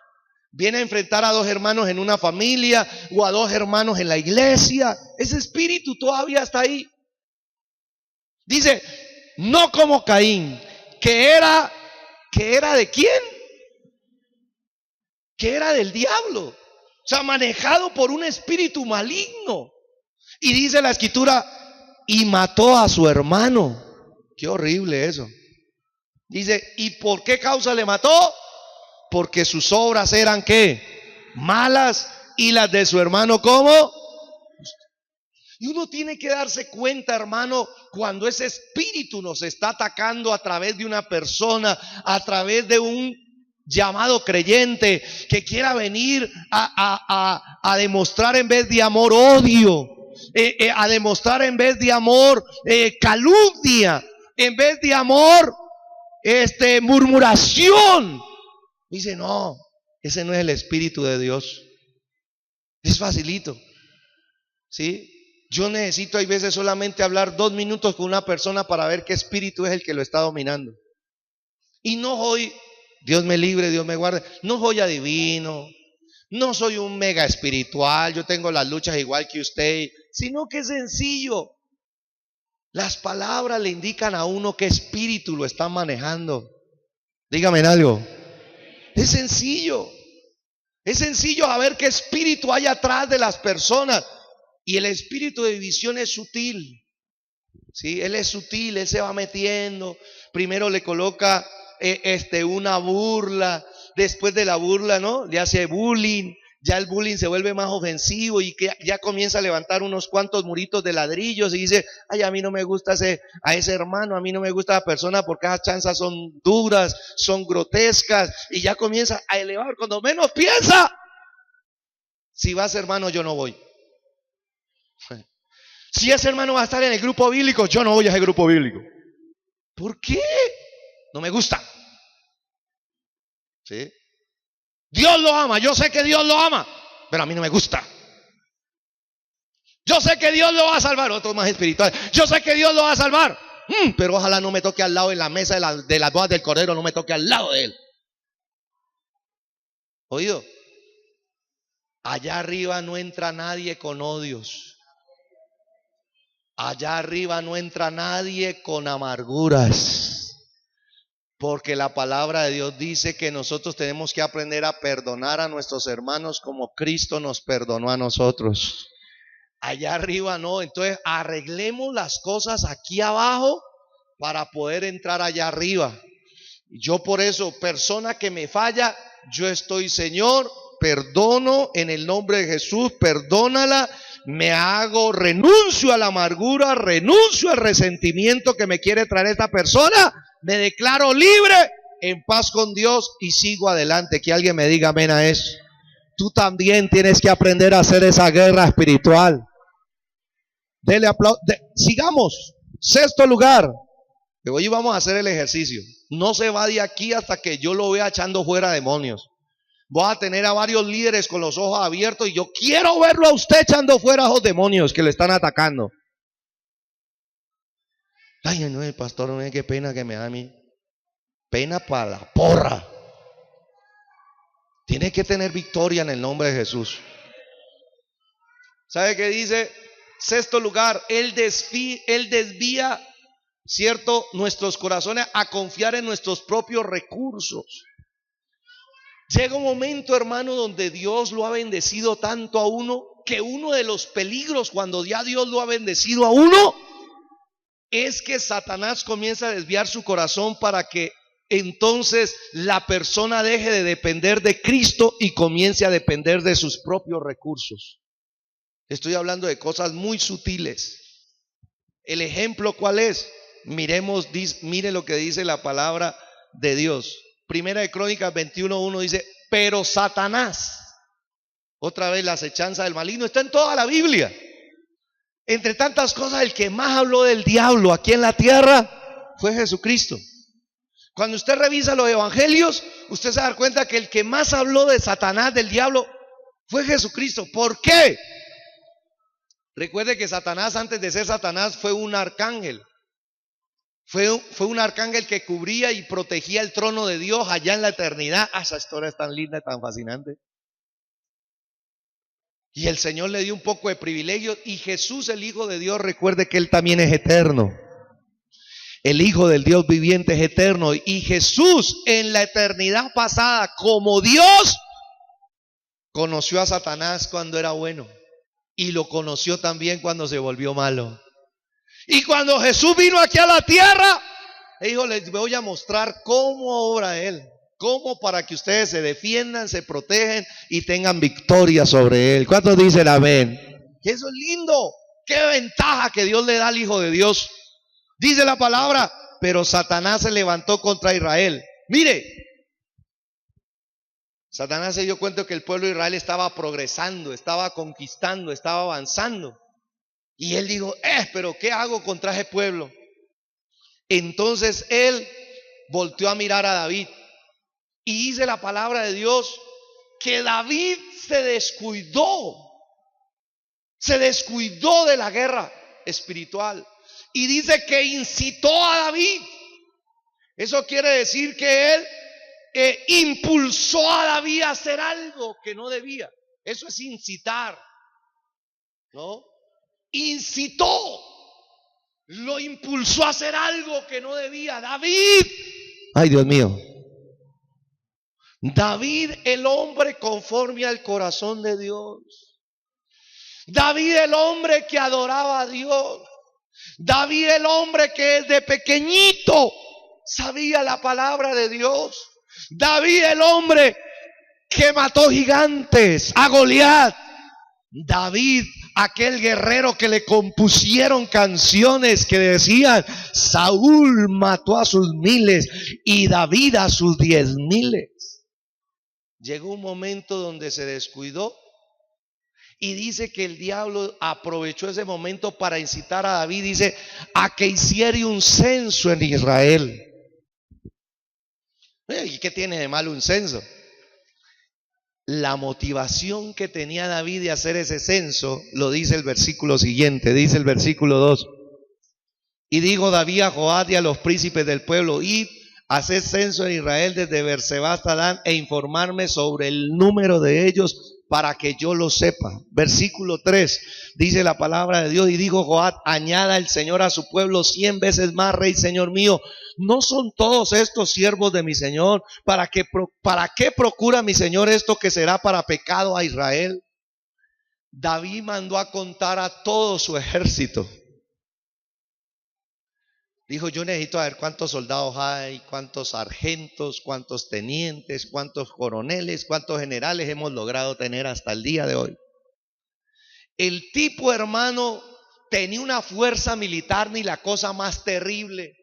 Viene a enfrentar a dos hermanos en una familia o a dos hermanos en la iglesia. Ese espíritu todavía está ahí. Dice, no como Caín, que era ¿de quién? Que era del diablo. O sea, manejado por un espíritu maligno. Y dice la escritura, y mató a su hermano. Qué horrible eso. Dice, ¿y por qué causa le mató? Porque sus obras eran ¿qué? Malas, y las de su hermano ¿cómo? Y uno tiene que darse cuenta, hermano, cuando ese espíritu nos está atacando a través de una persona, a través de un llamado creyente que quiera venir a demostrar en vez de amor odio, a demostrar en vez de amor calumnia, en vez de amor murmuración. Dice, no, ese no es el Espíritu de Dios. Es facilito, ¿sí? Yo necesito hay veces solamente hablar 2 minutos con una persona para ver qué espíritu es el que lo está dominando. Y no soy, Dios me libre, Dios me guarde, no soy adivino, no soy un mega espiritual, yo tengo las luchas igual que usted, sino que es sencillo. Las palabras le indican a uno qué espíritu lo está manejando. Dígame algo. Es sencillo. Es sencillo saber qué espíritu hay atrás de las personas. Y el espíritu de división es sutil. ¿Sí? Él es sutil, él se va metiendo. Primero le coloca una burla. Después de la burla, ¿no? Le hace bullying. Ya el bullying se vuelve más ofensivo y que ya comienza a levantar unos cuantos muritos de ladrillos y dice, ay, a mí no me gusta a ese hermano, a mí no me gusta la persona porque esas chanzas son duras, son grotescas, y ya comienza a elevar cuando menos piensa. Si vas, hermano, yo no voy. Si ese hermano va a estar en el grupo bíblico, yo no voy a ese grupo bíblico. ¿Por qué? No me gusta. ¿Sí? Dios lo ama, yo sé que Dios lo ama, pero a mí no me gusta. Yo sé que Dios lo va a salvar, otro más espiritual. Yo sé que Dios lo va a salvar, pero ojalá no me toque al lado de la mesa de las bodas del Cordero, no me toque al lado de él. ¿Oído? Allá arriba no entra nadie con odios. Allá arriba no entra nadie con amarguras. Porque la palabra de Dios dice que nosotros tenemos que aprender a perdonar a nuestros hermanos como Cristo nos perdonó a nosotros. Allá arriba no, entonces arreglemos las cosas aquí abajo para poder entrar allá arriba. Yo por eso, persona que me falla, yo estoy, Señor, perdono en el nombre de Jesús, perdónala, renuncio a la amargura, renuncio al resentimiento que me quiere traer esta persona. Me declaro libre, en paz con Dios y sigo adelante. Que alguien me diga amén a eso. tú también tienes que aprender a hacer esa guerra espiritual. Dele aplauso. Sigamos. Sexto lugar. Que hoy vamos a hacer el ejercicio. No se va de aquí hasta que yo lo vea echando fuera demonios. Voy a tener a varios líderes con los ojos abiertos y yo quiero verlo a usted echando fuera a esos demonios que le están atacando. Ay, no, el pastor, no es qué pena que me da a mí. Pena para la porra. Tiene que tener victoria en el nombre de Jesús. ¿Sabe qué dice? Sexto lugar, Él desvía, ¿cierto?, nuestros corazones a confiar en nuestros propios recursos. Llega un momento, hermano, donde Dios lo ha bendecido tanto a uno, que uno de los peligros cuando ya Dios lo ha bendecido a uno, es que Satanás comienza a desviar su corazón para que entonces la persona deje de depender de Cristo y comience a depender de sus propios recursos. Estoy hablando de cosas muy sutiles. ¿El ejemplo cuál es? Mire lo que dice la palabra de Dios. Primera de Crónicas 21:1 dice, pero Satanás, otra vez la acechanza del maligno, está en toda la Biblia. Entre tantas cosas, el que más habló del diablo aquí en la tierra fue Jesucristo. Cuando usted revisa los evangelios, usted se da cuenta que el que más habló de Satanás, del diablo, fue Jesucristo. ¿Por qué? Recuerde que Satanás, antes de ser Satanás, fue un arcángel. Fue un arcángel que cubría y protegía el trono de Dios allá en la eternidad. Esa historia es tan linda y tan fascinante. Y el Señor le dio un poco de privilegio. Y Jesús, el Hijo de Dios, recuerde que Él también es eterno. El Hijo del Dios viviente es eterno. Y Jesús en la eternidad pasada, como Dios, conoció a Satanás cuando era bueno. Y lo conoció también cuando se volvió malo. Y cuando Jesús vino aquí a la tierra, dijo, les voy a mostrar cómo obra Él. Cómo para que ustedes se defiendan, se protegen y tengan victoria sobre Él. ¿Cuántos dicen amén? Que eso es lindo. Qué ventaja que Dios le da al Hijo de Dios. Dice la palabra, pero Satanás se levantó contra Israel. Mire, Satanás se dio cuenta que el pueblo de Israel estaba progresando, estaba conquistando, estaba avanzando. Y él dijo, pero ¿qué hago contra ese pueblo? Entonces él volteó a mirar a David. Y dice la palabra de Dios que David se descuidó de la guerra espiritual. Y dice que incitó a David. Eso quiere decir que él impulsó a David a hacer algo que no debía. Eso es incitar, ¿no? Incitó, lo impulsó a hacer algo que no debía. David, ay Dios mío, David, el hombre conforme al corazón de Dios. David, el hombre que adoraba a Dios. David, el hombre que desde pequeñito sabía la palabra de Dios. David, el hombre que mató gigantes, a Goliat. David, aquel guerrero que le compusieron canciones que decían, Saúl mató a sus miles y David a sus 10,000. Llegó un momento donde se descuidó y dice que el diablo aprovechó ese momento para incitar a David, dice, a que hiciera un censo en Israel. ¿Y qué tiene de malo un censo? La motivación que tenía David de hacer ese censo lo dice el versículo siguiente, dice el versículo 2. Y dijo David a Joab y a los príncipes del pueblo, id, haced censo en Israel desde Berseba hasta Dan e informarme sobre el número de ellos para que yo lo sepa. Versículo 3, dice la palabra de Dios, y dijo Joab, añada el Señor a su pueblo 100 veces más, rey, Señor mío. ¿No son todos estos siervos de mi Señor? ¿Para qué procura mi Señor esto que será para pecado a Israel? David mandó a contar a todo su ejército. Dijo, yo necesito saber cuántos soldados hay, cuántos sargentos, cuántos tenientes, cuántos coroneles, cuántos generales hemos logrado tener hasta el día de hoy. El tipo, hermano, tenía una fuerza militar ni la cosa más terrible.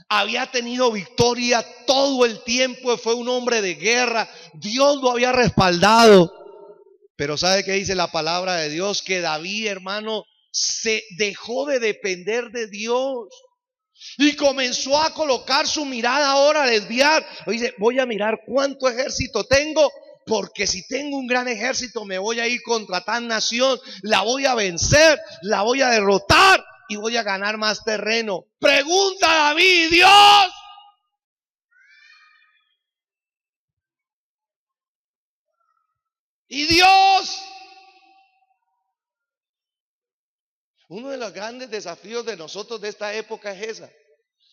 Había tenido victoria todo el tiempo, fue un hombre de guerra. Dios lo había respaldado. Pero ¿sabe qué dice la palabra de Dios? Que David, hermano, se dejó de depender de Dios y comenzó a colocar su mirada ahora, a desviar. Dice, voy a mirar cuánto ejército tengo, porque si tengo un gran ejército me voy a ir contra tal nación, la voy a vencer, la voy a derrotar y voy a ganar más terreno. Pregunta David, Dios. Y Dios. Uno de los grandes desafíos de nosotros de esta época es esa.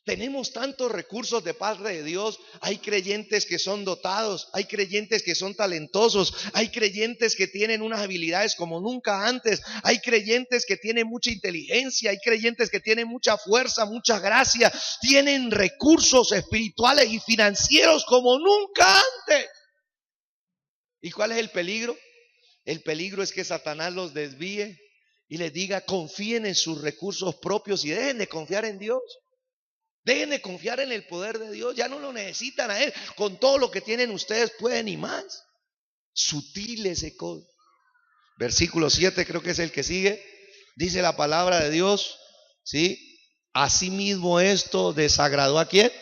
Tenemos tantos recursos de parte de Dios. Hay creyentes que son dotados, hay creyentes que son talentosos, hay creyentes que tienen unas habilidades como nunca antes, hay creyentes que tienen mucha inteligencia, hay creyentes que tienen mucha fuerza, mucha gracia, tienen recursos espirituales y financieros como nunca antes. ¿Y cuál es el peligro? El peligro es que Satanás los desvíe y les diga, confíen en sus recursos propios y dejen de confiar en Dios. Dejen de confiar en el poder de Dios. Ya no lo necesitan a Él. Con todo lo que tienen ustedes pueden y más. Sutil ese código. Versículo 7 creo que es el que sigue. Dice la palabra de Dios, ¿sí? Asimismo esto desagradó ¿a quién?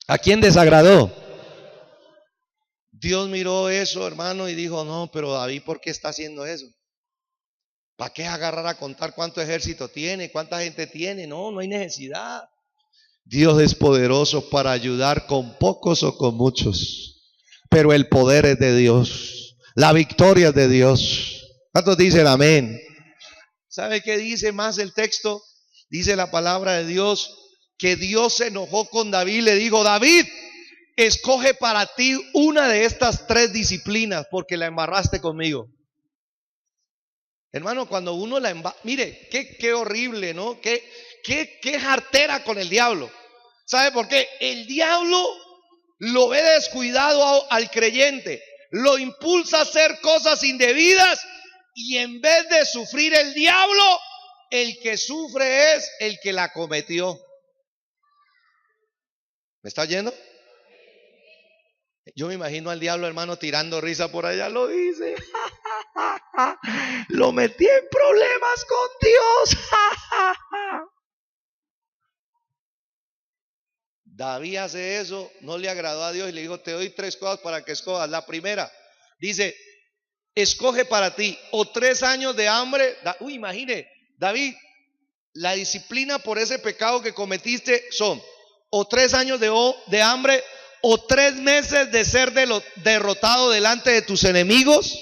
¿A quién desagradó? Dios miró eso, hermano, y dijo, no, pero David, ¿por qué está haciendo eso? ¿Para qué agarrar a contar cuánto ejército tiene, cuánta gente tiene? No, no hay necesidad. Dios es poderoso para ayudar con pocos o con muchos, pero el poder es de Dios, la victoria es de Dios. ¿Cuántos dicen amén? ¿Sabe qué dice más el texto? Dice la palabra de Dios que Dios se enojó con David y le dijo, David, escoge para ti una de estas 3 disciplinas porque la embarraste conmigo. Hermano, cuando uno la embarra, mire, qué horrible, ¿no? Qué jartera con el diablo. ¿Sabe por qué? El diablo lo ve descuidado al creyente, lo impulsa a hacer cosas indebidas y en vez de sufrir el diablo, el que sufre es el que la cometió. ¿Me está oyendo? Yo me imagino al diablo, hermano, tirando risa por allá, lo dice. Lo metí en problemas con Dios. David hace eso, no le agradó a Dios y le dijo, te doy 3 cosas para que escojas. La primera, dice, escoge para ti o 3 años de hambre. Imagine, David, la disciplina por ese pecado que cometiste son o 3 años de hambre o 3 meses de ser derrotado delante de tus enemigos.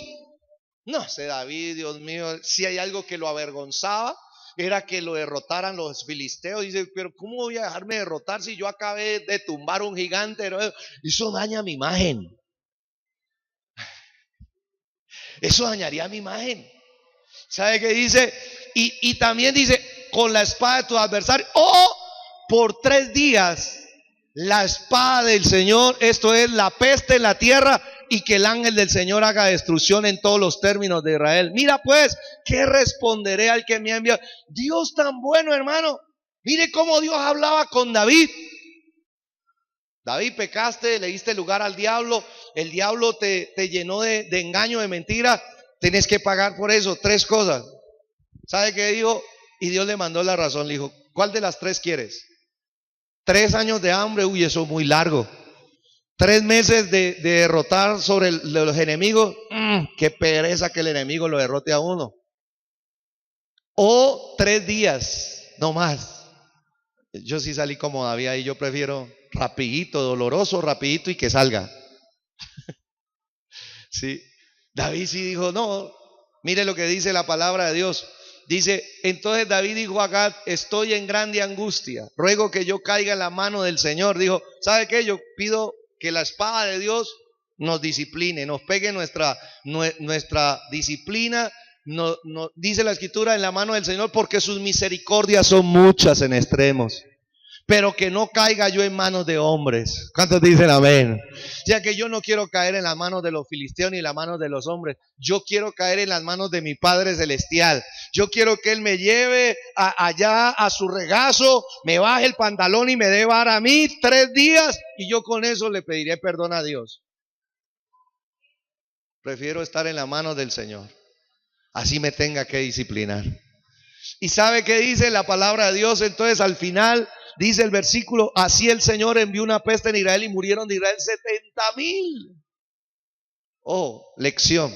No sé, David, Dios mío, si hay algo que lo avergonzaba, era que lo derrotaran los filisteos. Dice, pero ¿cómo voy a dejarme derrotar si yo acabé de tumbar un gigante? Eso daña mi imagen. Eso dañaría mi imagen. ¿Sabe qué dice? Y también dice, con la espada de tu adversario, o por 3 días, la espada del Señor, esto es la peste en la tierra, y que el ángel del Señor haga destrucción en todos los términos de Israel. Mira pues, ¿qué responderé al que me ha enviado? Dios tan bueno, hermano. Mire cómo Dios hablaba con David. David, pecaste, le diste lugar al diablo, el diablo te llenó de engaño, de mentira, tenés que pagar por eso. 3 cosas. ¿Sabe qué dijo? Y Dios le mandó la razón, le dijo, ¿cuál de las 3 quieres? 3 años de hambre, uy, eso es muy largo. 3 meses de derrotar sobre los enemigos, qué pereza que el enemigo lo derrote a uno. O 3 días, no más. Yo sí salí como David ahí, yo prefiero rapidito, doloroso, rapidito y que salga. Sí, David sí dijo, no, mire lo que dice la palabra de Dios. Dice, entonces David dijo a Gad, estoy en grande angustia, ruego que yo caiga en la mano del Señor. Dijo, ¿sabe qué? Yo pido que la espada de Dios nos discipline, nos pegue nuestra disciplina, dice la escritura, en la mano del Señor, porque sus misericordias son muchas en extremos. Pero que no caiga yo en manos de hombres. ¿Cuántos dicen amén? Ya que yo no quiero caer en las manos de los filisteos ni en las manos de los hombres. Yo quiero caer en las manos de mi Padre Celestial. Yo quiero que Él me lleve allá a su regazo, me baje el pantalón y me dé vara a mí 3 días y yo con eso le pediré perdón a Dios. Prefiero estar en la mano del Señor. Así me tenga que disciplinar. ¿Y sabe qué dice la palabra de Dios? Entonces al final dice el versículo: así el Señor envió una peste en Israel y murieron de Israel 70,000. Oh, lección.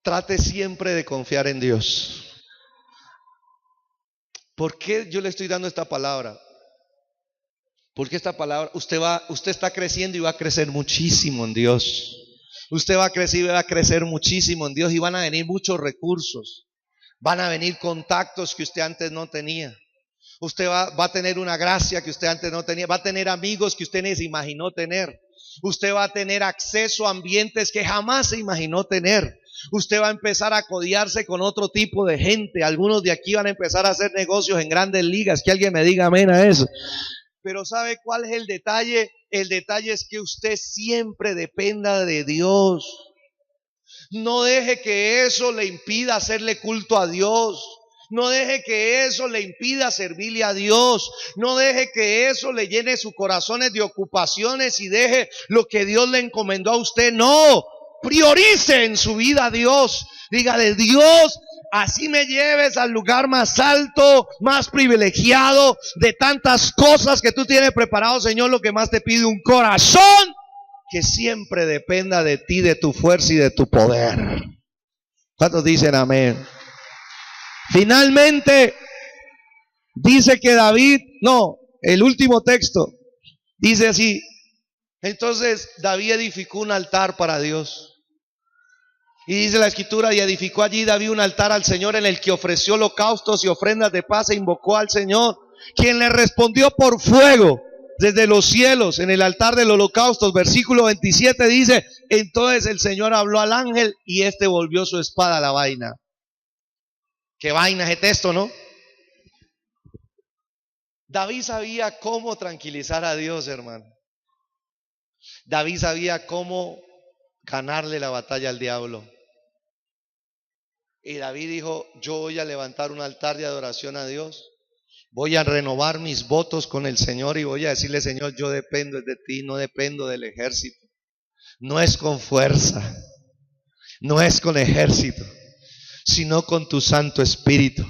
Trate siempre de confiar en Dios. ¿Por qué yo le estoy dando esta palabra? Porque esta palabra, usted está creciendo y va a crecer muchísimo en Dios. Usted va a crecer y va a crecer muchísimo en Dios, y van a venir muchos recursos. Van a venir contactos que usted antes no tenía. Usted va a tener una gracia que usted antes no tenía. Va a tener amigos que usted ni se imaginó tener. Usted va a tener acceso a ambientes que jamás se imaginó tener. Usted va a empezar a codiarse con otro tipo de gente. Algunos de aquí van a empezar a hacer negocios en grandes ligas. Que alguien me diga amén a eso. Pero ¿sabe cuál es el detalle? El detalle es que usted siempre dependa de Dios. No deje que eso le impida hacerle culto a Dios. No deje que eso le impida servirle a Dios. No deje que eso le llene sus corazones de ocupaciones y deje lo que Dios le encomendó a usted. No, priorice en su vida a Dios. Dígale: Dios, así me lleves al lugar más alto, más privilegiado, de tantas cosas que tú tienes preparado, Señor, lo que más te pide un corazón que siempre dependa de ti, de tu fuerza y de tu poder. ¿Cuántos dicen amén? Finalmente, dice que David, el último texto, dice así: entonces David edificó un altar para Dios. Y dice la escritura: y edificó allí David un altar al Señor, en el que ofreció holocaustos y ofrendas de paz, e invocó al Señor, quien le respondió por fuego desde los cielos en el altar del holocausto. Versículo 27 dice: entonces el Señor habló al ángel, y este volvió su espada a la vaina. Qué vaina es este texto, ¿no? David sabía cómo tranquilizar a Dios, hermano. David sabía cómo ganarle la batalla al diablo. Y David dijo: yo voy a levantar un altar de adoración a Dios. Voy a renovar mis votos con el Señor y voy a decirle: Señor, yo dependo de ti, no dependo del ejército. No es con fuerza, no es con ejército, sino con tu Santo Espíritu.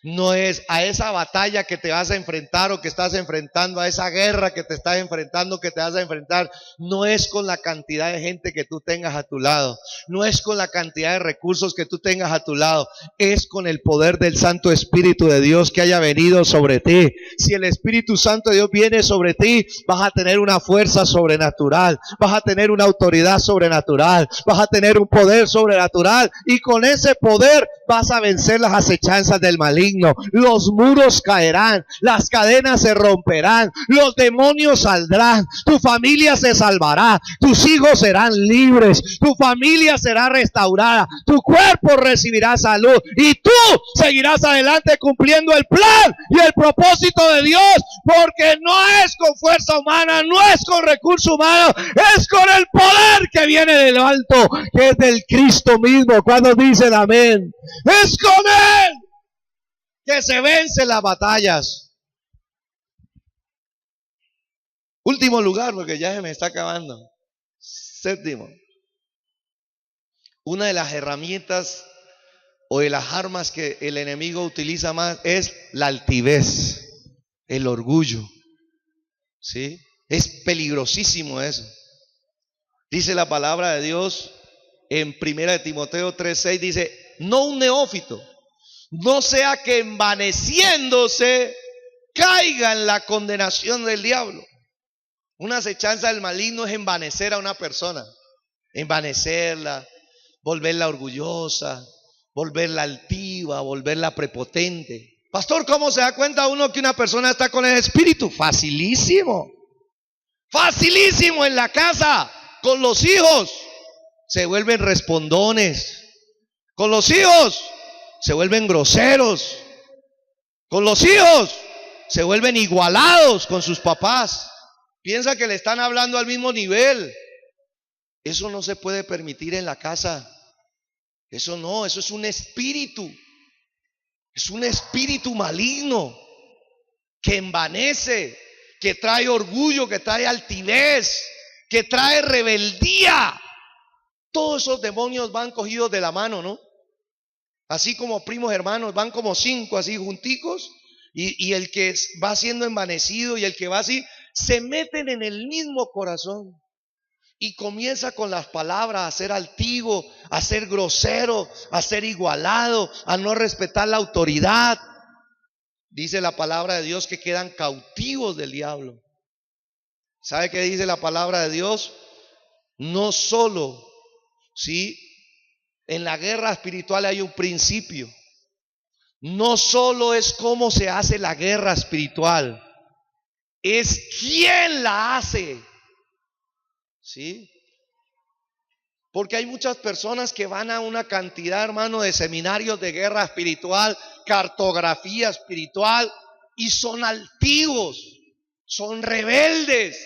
No es a esa batalla que te vas a enfrentar o que estás enfrentando, a esa guerra que te estás enfrentando, que te vas a enfrentar. No es con la cantidad de gente que tú tengas a tu lado. No es con la cantidad de recursos que tú tengas a tu lado. Es con el poder del Santo Espíritu de Dios que haya venido sobre ti. Si el Espíritu Santo de Dios viene sobre ti, vas a tener una fuerza sobrenatural. Vas a tener una autoridad sobrenatural. Vas a tener un poder sobrenatural. Y con ese poder vas a vencer las acechanzas del maligno. Los muros caerán, las cadenas se romperán, los demonios saldrán, tu familia se salvará, tus hijos serán libres, tu familia será restaurada, tu cuerpo recibirá salud y tú seguirás adelante cumpliendo el plan y el propósito de Dios, porque no es con fuerza humana, no es con recurso humano, es con el poder que viene de lo alto, que es del Cristo mismo. Cuando dicen amén, es con Él que se vencen las batallas. Último lugar, porque ya se me está acabando. Séptimo, una de las herramientas o de las armas que el enemigo utiliza más es la altivez, el orgullo. ¿Sí? Es peligrosísimo eso. Dice la palabra de Dios en 1 Timoteo 3:6, dice: no un neófito, no sea que envaneciéndose caiga en la condenación del diablo. Una acechanza del maligno es envanecer a una persona, envanecerla, volverla orgullosa, volverla altiva, volverla prepotente. Pastor, ¿cómo se da cuenta uno que una persona está con el espíritu? Facilísimo, facilísimo. En la casa, con los hijos, se vuelven respondones. Con los hijos se vuelven groseros. Con los hijos se vuelven igualados con sus papás. Piensa que le están hablando al mismo nivel. Eso no se puede permitir en la casa. Eso no, eso es un espíritu. Es un espíritu maligno que envanece, que trae orgullo, que trae altivez, que trae rebeldía. Todos esos demonios van cogidos de la mano, ¿no? Así como primos hermanos, van como 5 así junticos, y el que va siendo envanecido y el que va así, se meten en el mismo corazón. Y comienza con las palabras a ser altivo, a ser grosero, a ser igualado, a no respetar la autoridad. Dice la palabra de Dios que quedan cautivos del diablo. ¿Sabe qué dice la palabra de Dios? No solo, ¿sí? En la guerra espiritual hay un principio. No solo es cómo se hace la guerra espiritual, es quién la hace. ¿Sí? Porque hay muchas personas que van a una cantidad, hermano, de seminarios de guerra espiritual, cartografía espiritual, y son altivos, son rebeldes.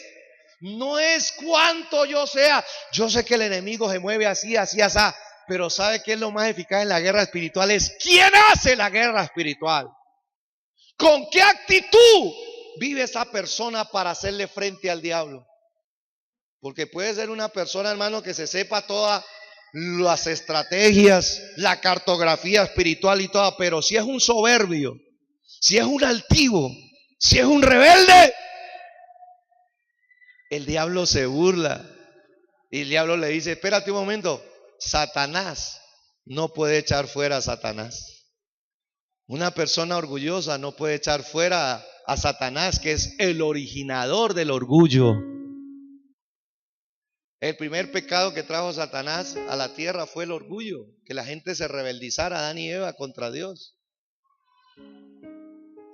No es cuánto yo sea. Yo sé que el enemigo se mueve así, así, así, pero ¿sabe qué es lo más eficaz en la guerra espiritual? Es quién hace la guerra espiritual. ¿Con qué actitud vive esa persona para hacerle frente al diablo? Porque puede ser una persona, hermano, que se sepa todas las estrategias, la cartografía espiritual y toda, pero si es un soberbio, si es un altivo, si es un rebelde, el diablo se burla. Y el diablo le dice, espérate un momento, Satanás no puede echar fuera a Satanás. Una persona orgullosa no puede echar fuera a Satanás, que es el originador del orgullo. El primer pecado que trajo Satanás a la tierra fue el orgullo, que la gente se rebeldizara, Adán y Eva, contra Dios.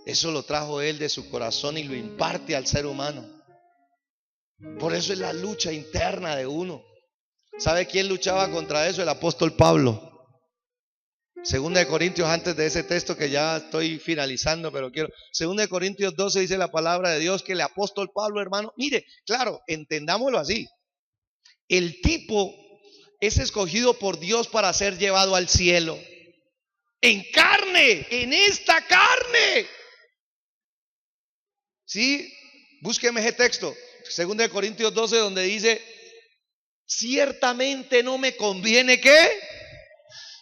Eso lo trajo él de su corazón y lo imparte al ser humano. Por eso es la lucha interna de uno. ¿Sabe quién luchaba contra eso? El apóstol Pablo. Segunda de Corintios, antes de ese texto que ya estoy finalizando, pero quiero. Segunda de Corintios 12 dice la palabra de Dios que el apóstol Pablo, hermano, mire, claro, entendámoslo así. El tipo es escogido por Dios para ser llevado al cielo. En carne, en esta carne. ¿Sí? Búsqueme ese texto. Segunda de Corintios 12, donde dice, ciertamente no me conviene, ¿qué?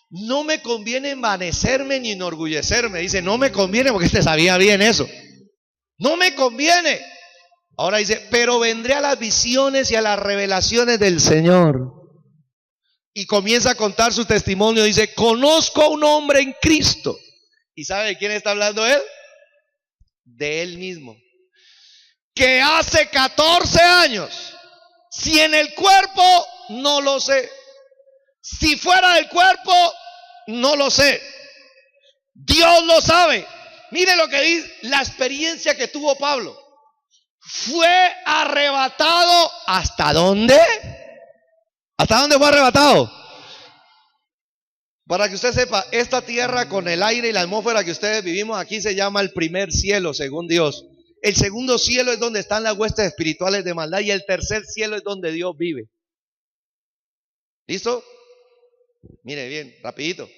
No me conviene envanecerme ni enorgullecerme. Dice, no me conviene, porque este sabía bien eso. No me conviene. Ahora dice, pero vendré a las visiones y a las revelaciones del Señor. Y comienza a contar su testimonio. Dice, conozco a un hombre en Cristo. ¿Y sabe de quién está hablando él? De él mismo. Que hace 14 años, si en el cuerpo, no lo sé. Si fuera del cuerpo, no lo sé. Dios lo sabe. Mire lo que dice, la experiencia que tuvo Pablo. Fue arrebatado, ¿hasta dónde? ¿Hasta dónde fue arrebatado? Para que usted sepa, esta tierra con el aire y la atmósfera que ustedes vivimos aquí se llama el primer cielo, según Dios. El segundo cielo es donde están las huestes espirituales de maldad y el tercer cielo es donde Dios vive. ¿Listo? Mire bien, rapidito.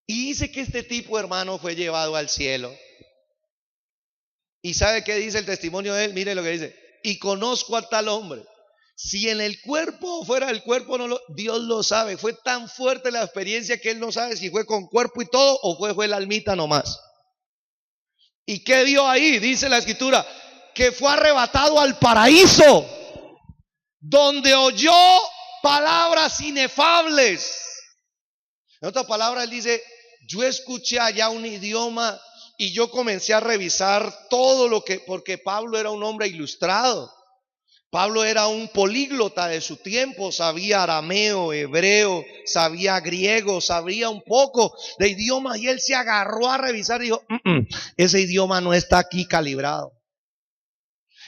Y dice que este tipo, hermano, fue llevado al cielo. ¿Y sabe qué dice el testimonio de él? Mire lo que dice. Y conozco a tal hombre. Si en el cuerpo o fuera del cuerpo, Dios lo sabe. Fue tan fuerte la experiencia que él no sabe si fue con cuerpo y todo o fue el almita nomás. ¿Y qué vio ahí? Dice la escritura, que fue arrebatado al paraíso, donde oyó palabras inefables. En otras palabras, él dice, yo escuché allá un idioma y yo comencé a revisar todo lo que, porque Pablo era un hombre ilustrado. Pablo era un políglota de su tiempo, sabía arameo, hebreo, sabía griego, sabía un poco de idiomas y él se agarró a revisar y dijo, ese idioma no está aquí calibrado.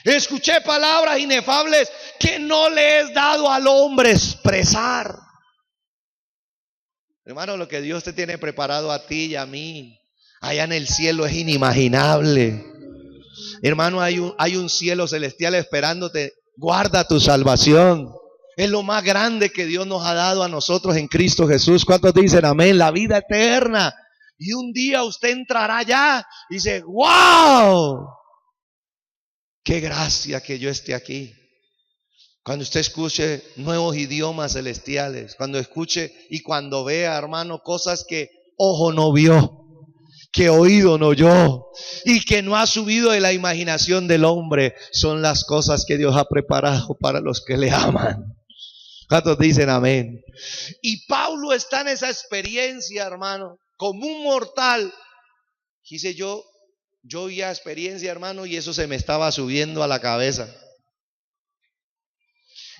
Escuché palabras inefables que no le es dado al hombre expresar. Hermano, lo que Dios te tiene preparado a ti y a mí, allá en el cielo es inimaginable. Hermano, hay un cielo celestial esperándote. Guarda tu salvación. Es lo más grande que Dios nos ha dado a nosotros en Cristo Jesús. ¿Cuántos dicen amén? La vida eterna. Y un día usted entrará allá y dice, ¡wow! ¡Qué gracia que yo esté aquí! Cuando usted escuche nuevos idiomas celestiales, cuando escuche y cuando vea, hermano, cosas que ojo no vio, que oído no oyó y que no ha subido de la imaginación del hombre, son las cosas que Dios ha preparado para los que le aman. ¿Cuántos dicen amén? Y Pablo está en esa experiencia, hermano, como un mortal. Dice yo oía experiencia, hermano, y eso se me estaba subiendo a la cabeza.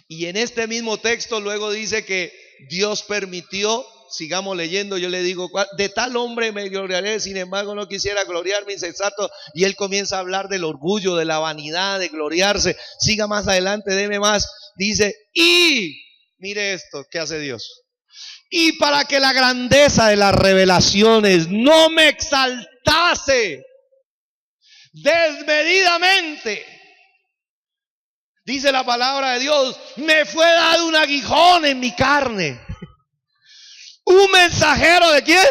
Y en este mismo texto luego dice que Dios permitió, sigamos leyendo, yo le digo, de tal hombre me gloriaré, sin embargo no quisiera gloriarme, insensato. Y él comienza a hablar del orgullo, de la vanidad, de gloriarse. Siga más adelante, deme más. Dice, y mire esto, ¿qué hace Dios? Y para que la grandeza de las revelaciones no me exaltase desmedidamente, dice la palabra de Dios, me fue dado un aguijón en mi carne. ¿Un mensajero de quién?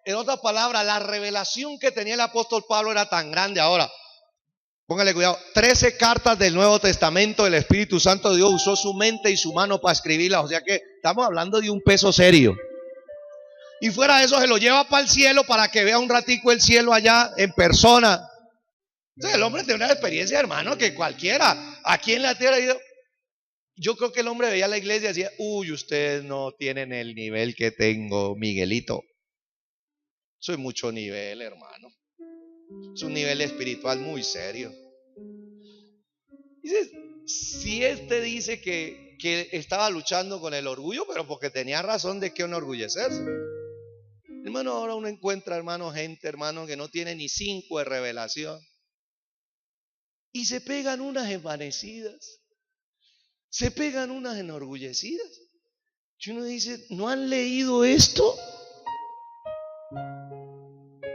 En otras palabras, la revelación que tenía el apóstol Pablo era tan grande. Ahora, póngale cuidado, 13 cartas del Nuevo Testamento, el Espíritu Santo de Dios usó su mente y su mano para escribirlas. O sea que estamos hablando de un peso serio. Y fuera de eso se lo lleva para el cielo para que vea un ratico el cielo allá en persona. Entonces el hombre tiene una experiencia, hermano, que cualquiera aquí en la tierra. Yo creo que el hombre veía a la iglesia y decía, uy, ustedes no tienen el nivel que tengo, Miguelito. Soy mucho nivel, hermano. Es un nivel espiritual muy serio. Dice, si este dice que estaba luchando con el orgullo, pero porque tenía razón de que enorgullecerse. Hermano, ahora uno encuentra, hermano, gente, hermano, que no tiene ni 5 de revelación. Y se pegan unas envanecidas. Se pegan unas enorgullecidas. Y uno dice, ¿no han leído esto?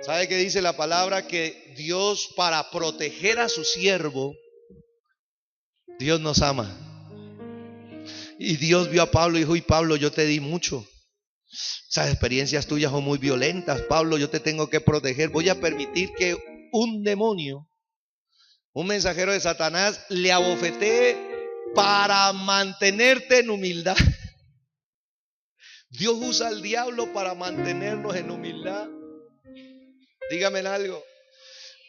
¿Sabe qué dice la palabra? Que Dios, para proteger a su siervo, Dios nos ama. Y Dios vio a Pablo y dijo, y Pablo, yo te di mucho. Esas experiencias tuyas son muy violentas, Pablo, yo te tengo que proteger. Voy a permitir que un demonio, un mensajero de Satanás, le abofetee para mantenerte en humildad. Dios usa al diablo para mantenernos en humildad. Dígame algo.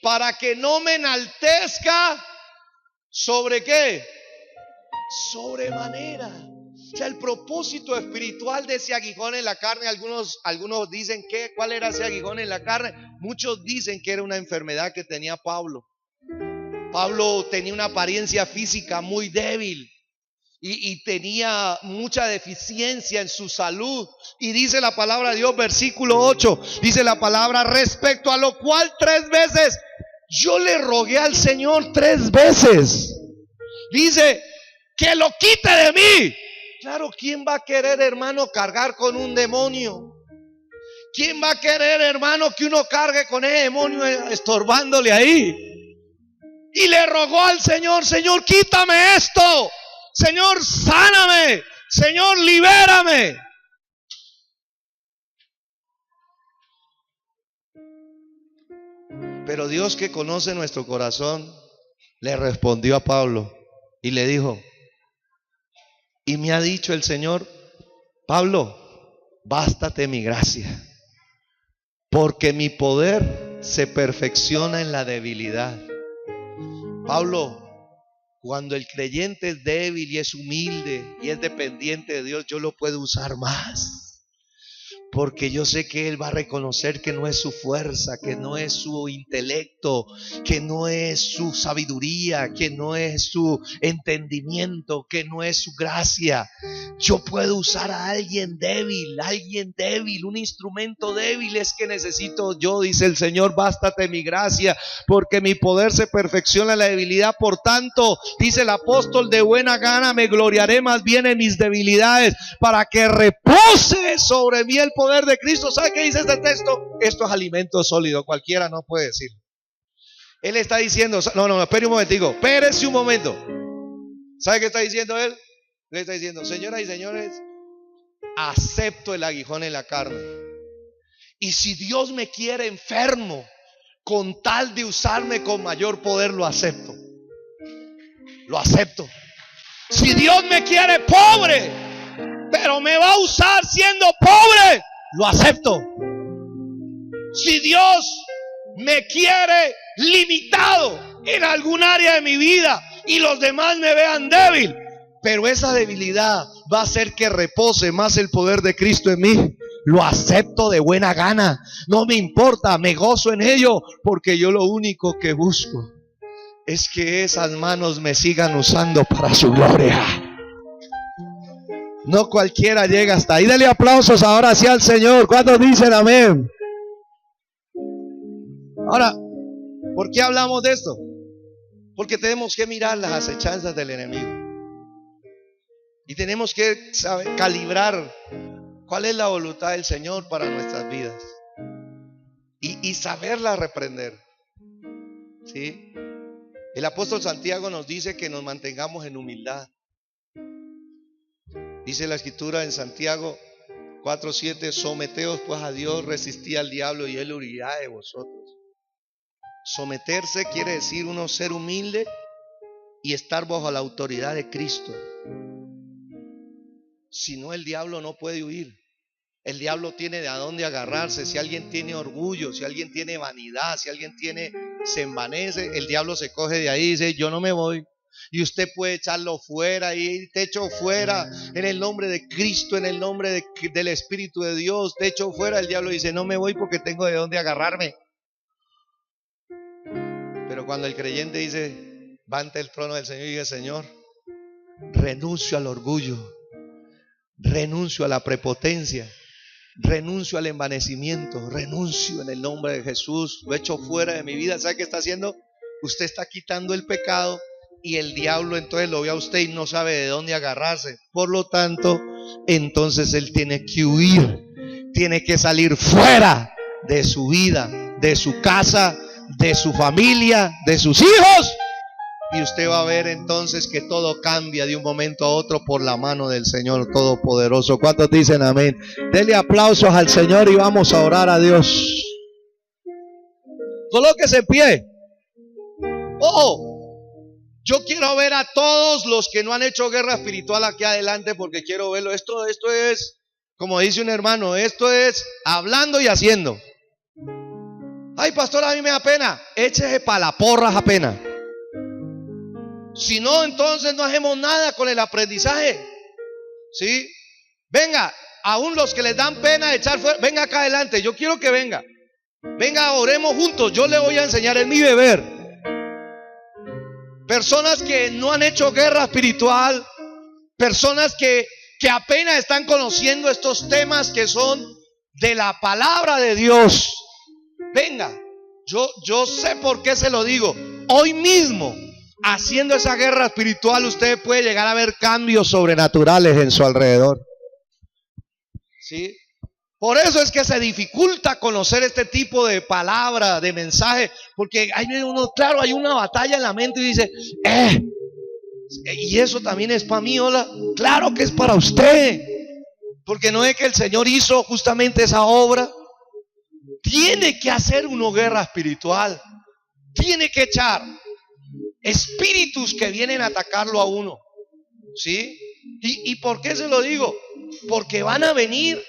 Para que no me enaltezca sobre qué, sobremanera. O sea, el propósito espiritual de ese aguijón en la carne, algunos dicen que, ¿cuál era ese aguijón en la carne? Muchos dicen que era una enfermedad que tenía Pablo. Pablo tenía una apariencia física muy débil y tenía mucha deficiencia en su salud. Y dice la palabra de Dios, versículo 8, dice la palabra, respecto a lo cual 3 veces yo le rogué al Señor 3 veces. Dice, que lo quite de mí. Claro, ¿quién va a querer, hermano, cargar con un demonio? ¿Quién va a querer, hermano, que uno cargue con ese demonio estorbándole ahí? Y le rogó al Señor, Señor, quítame esto. Señor, sáname. Señor, libérame. Pero Dios, que conoce nuestro corazón, le respondió a Pablo y le dijo, y me ha dicho el Señor, Pablo, bástate mi gracia, porque mi poder se perfecciona en la debilidad. Pablo, cuando el creyente es débil y es humilde y es dependiente de Dios, yo lo puedo usar más. Porque yo sé que Él va a reconocer que no es su fuerza, que no es su intelecto, que no es su sabiduría, que no es su entendimiento, que no es su gracia. Yo puedo usar a alguien débil, un instrumento débil es que necesito yo, dice el Señor, bástate mi gracia, porque mi poder se perfecciona en la debilidad. Por tanto, dice el apóstol, de buena gana me gloriaré más bien en mis debilidades, para que repose sobre mí el poder de Cristo. ¿Sabe qué dice este texto? Esto es alimento sólido, cualquiera no puede decir. Él está diciendo, no, espere un momentico, espérese un momento. ¿Sabe qué está diciendo él? Le está diciendo, señoras y señores, acepto el aguijón en la carne. Y si Dios me quiere enfermo, con tal de usarme con mayor poder, lo acepto. Lo acepto. Si Dios me quiere pobre, pero me va a usar siendo pobre, lo acepto. Si Dios me quiere limitado en algún área de mi vida y los demás me vean débil, pero esa debilidad va a hacer que repose más el poder de Cristo en mí, lo acepto de buena gana. No me importa, me gozo en ello, porque yo lo único que busco es que esas manos me sigan usando para su gloria. No cualquiera llega hasta ahí. Dale aplausos ahora sí al Señor. ¿Cuántos dicen amén? Ahora, ¿por qué hablamos de esto? Porque tenemos que mirar las acechanzas del enemigo. Y tenemos que saber calibrar cuál es la voluntad del Señor para nuestras vidas. Y saberla reprender. ¿Sí? El apóstol Santiago nos dice que nos mantengamos en humildad. Dice la escritura en Santiago 4:7: someteos pues a Dios, resistid al diablo y él huirá de vosotros. Someterse quiere decir uno ser humilde y estar bajo la autoridad de Cristo. Si no, el diablo no puede huir. El diablo tiene de a dónde agarrarse. Si alguien tiene orgullo, si alguien tiene vanidad, si alguien se envanece, el diablo se coge de ahí y dice: yo no me voy. Y usted puede echarlo fuera, y te echo fuera en el nombre de Cristo, en el nombre del Espíritu de Dios, te echo fuera. El diablo dice: no me voy porque tengo de dónde agarrarme. Pero cuando el creyente dice, va ante el trono del Señor y dice: Señor, renuncio al orgullo, renuncio a la prepotencia, renuncio al envanecimiento, renuncio en el nombre de Jesús, lo echo fuera de mi vida. ¿Sabe qué está haciendo? Usted está quitando el pecado y el diablo entonces lo ve a usted y no sabe de dónde agarrarse. Por lo tanto, entonces él tiene que huir, tiene que salir fuera de su vida, de su casa, de su familia, de sus hijos. Y usted va a ver entonces que todo cambia de un momento a otro por la mano del Señor Todopoderoso. ¿Cuántos dicen amén? Denle aplausos al Señor y vamos a orar a Dios. Colóquese en pie. Yo quiero ver a todos los que no han hecho guerra espiritual aquí adelante, porque quiero verlo. Esto es, como dice un hermano, esto es hablando y haciendo. Ay, pastor, a mí me da pena. Échese para la porra esa pena. Si no, entonces no hacemos nada con el aprendizaje. ¿Sí? Venga, aún los que les dan pena de echar fuera, venga acá adelante. Yo quiero que venga. Venga, oremos juntos. Yo le voy a enseñar, es mi deber. Personas que no han hecho guerra espiritual, personas que apenas están conociendo estos temas que son de la palabra de Dios. Venga, yo sé por qué se lo digo. Hoy mismo, haciendo esa guerra espiritual, usted puede llegar a ver cambios sobrenaturales en su alrededor. ¿Sí? Por eso es que se dificulta conocer este tipo de palabra, de mensaje, porque hay una batalla en la mente y dice, y eso también es para mí. Hola, claro que es para usted, porque no es que el Señor hizo justamente esa obra. Tiene que hacer una guerra espiritual, tiene que echar espíritus que vienen a atacarlo a uno. ¿Sí? ¿Y por qué se lo digo? Porque van a venir,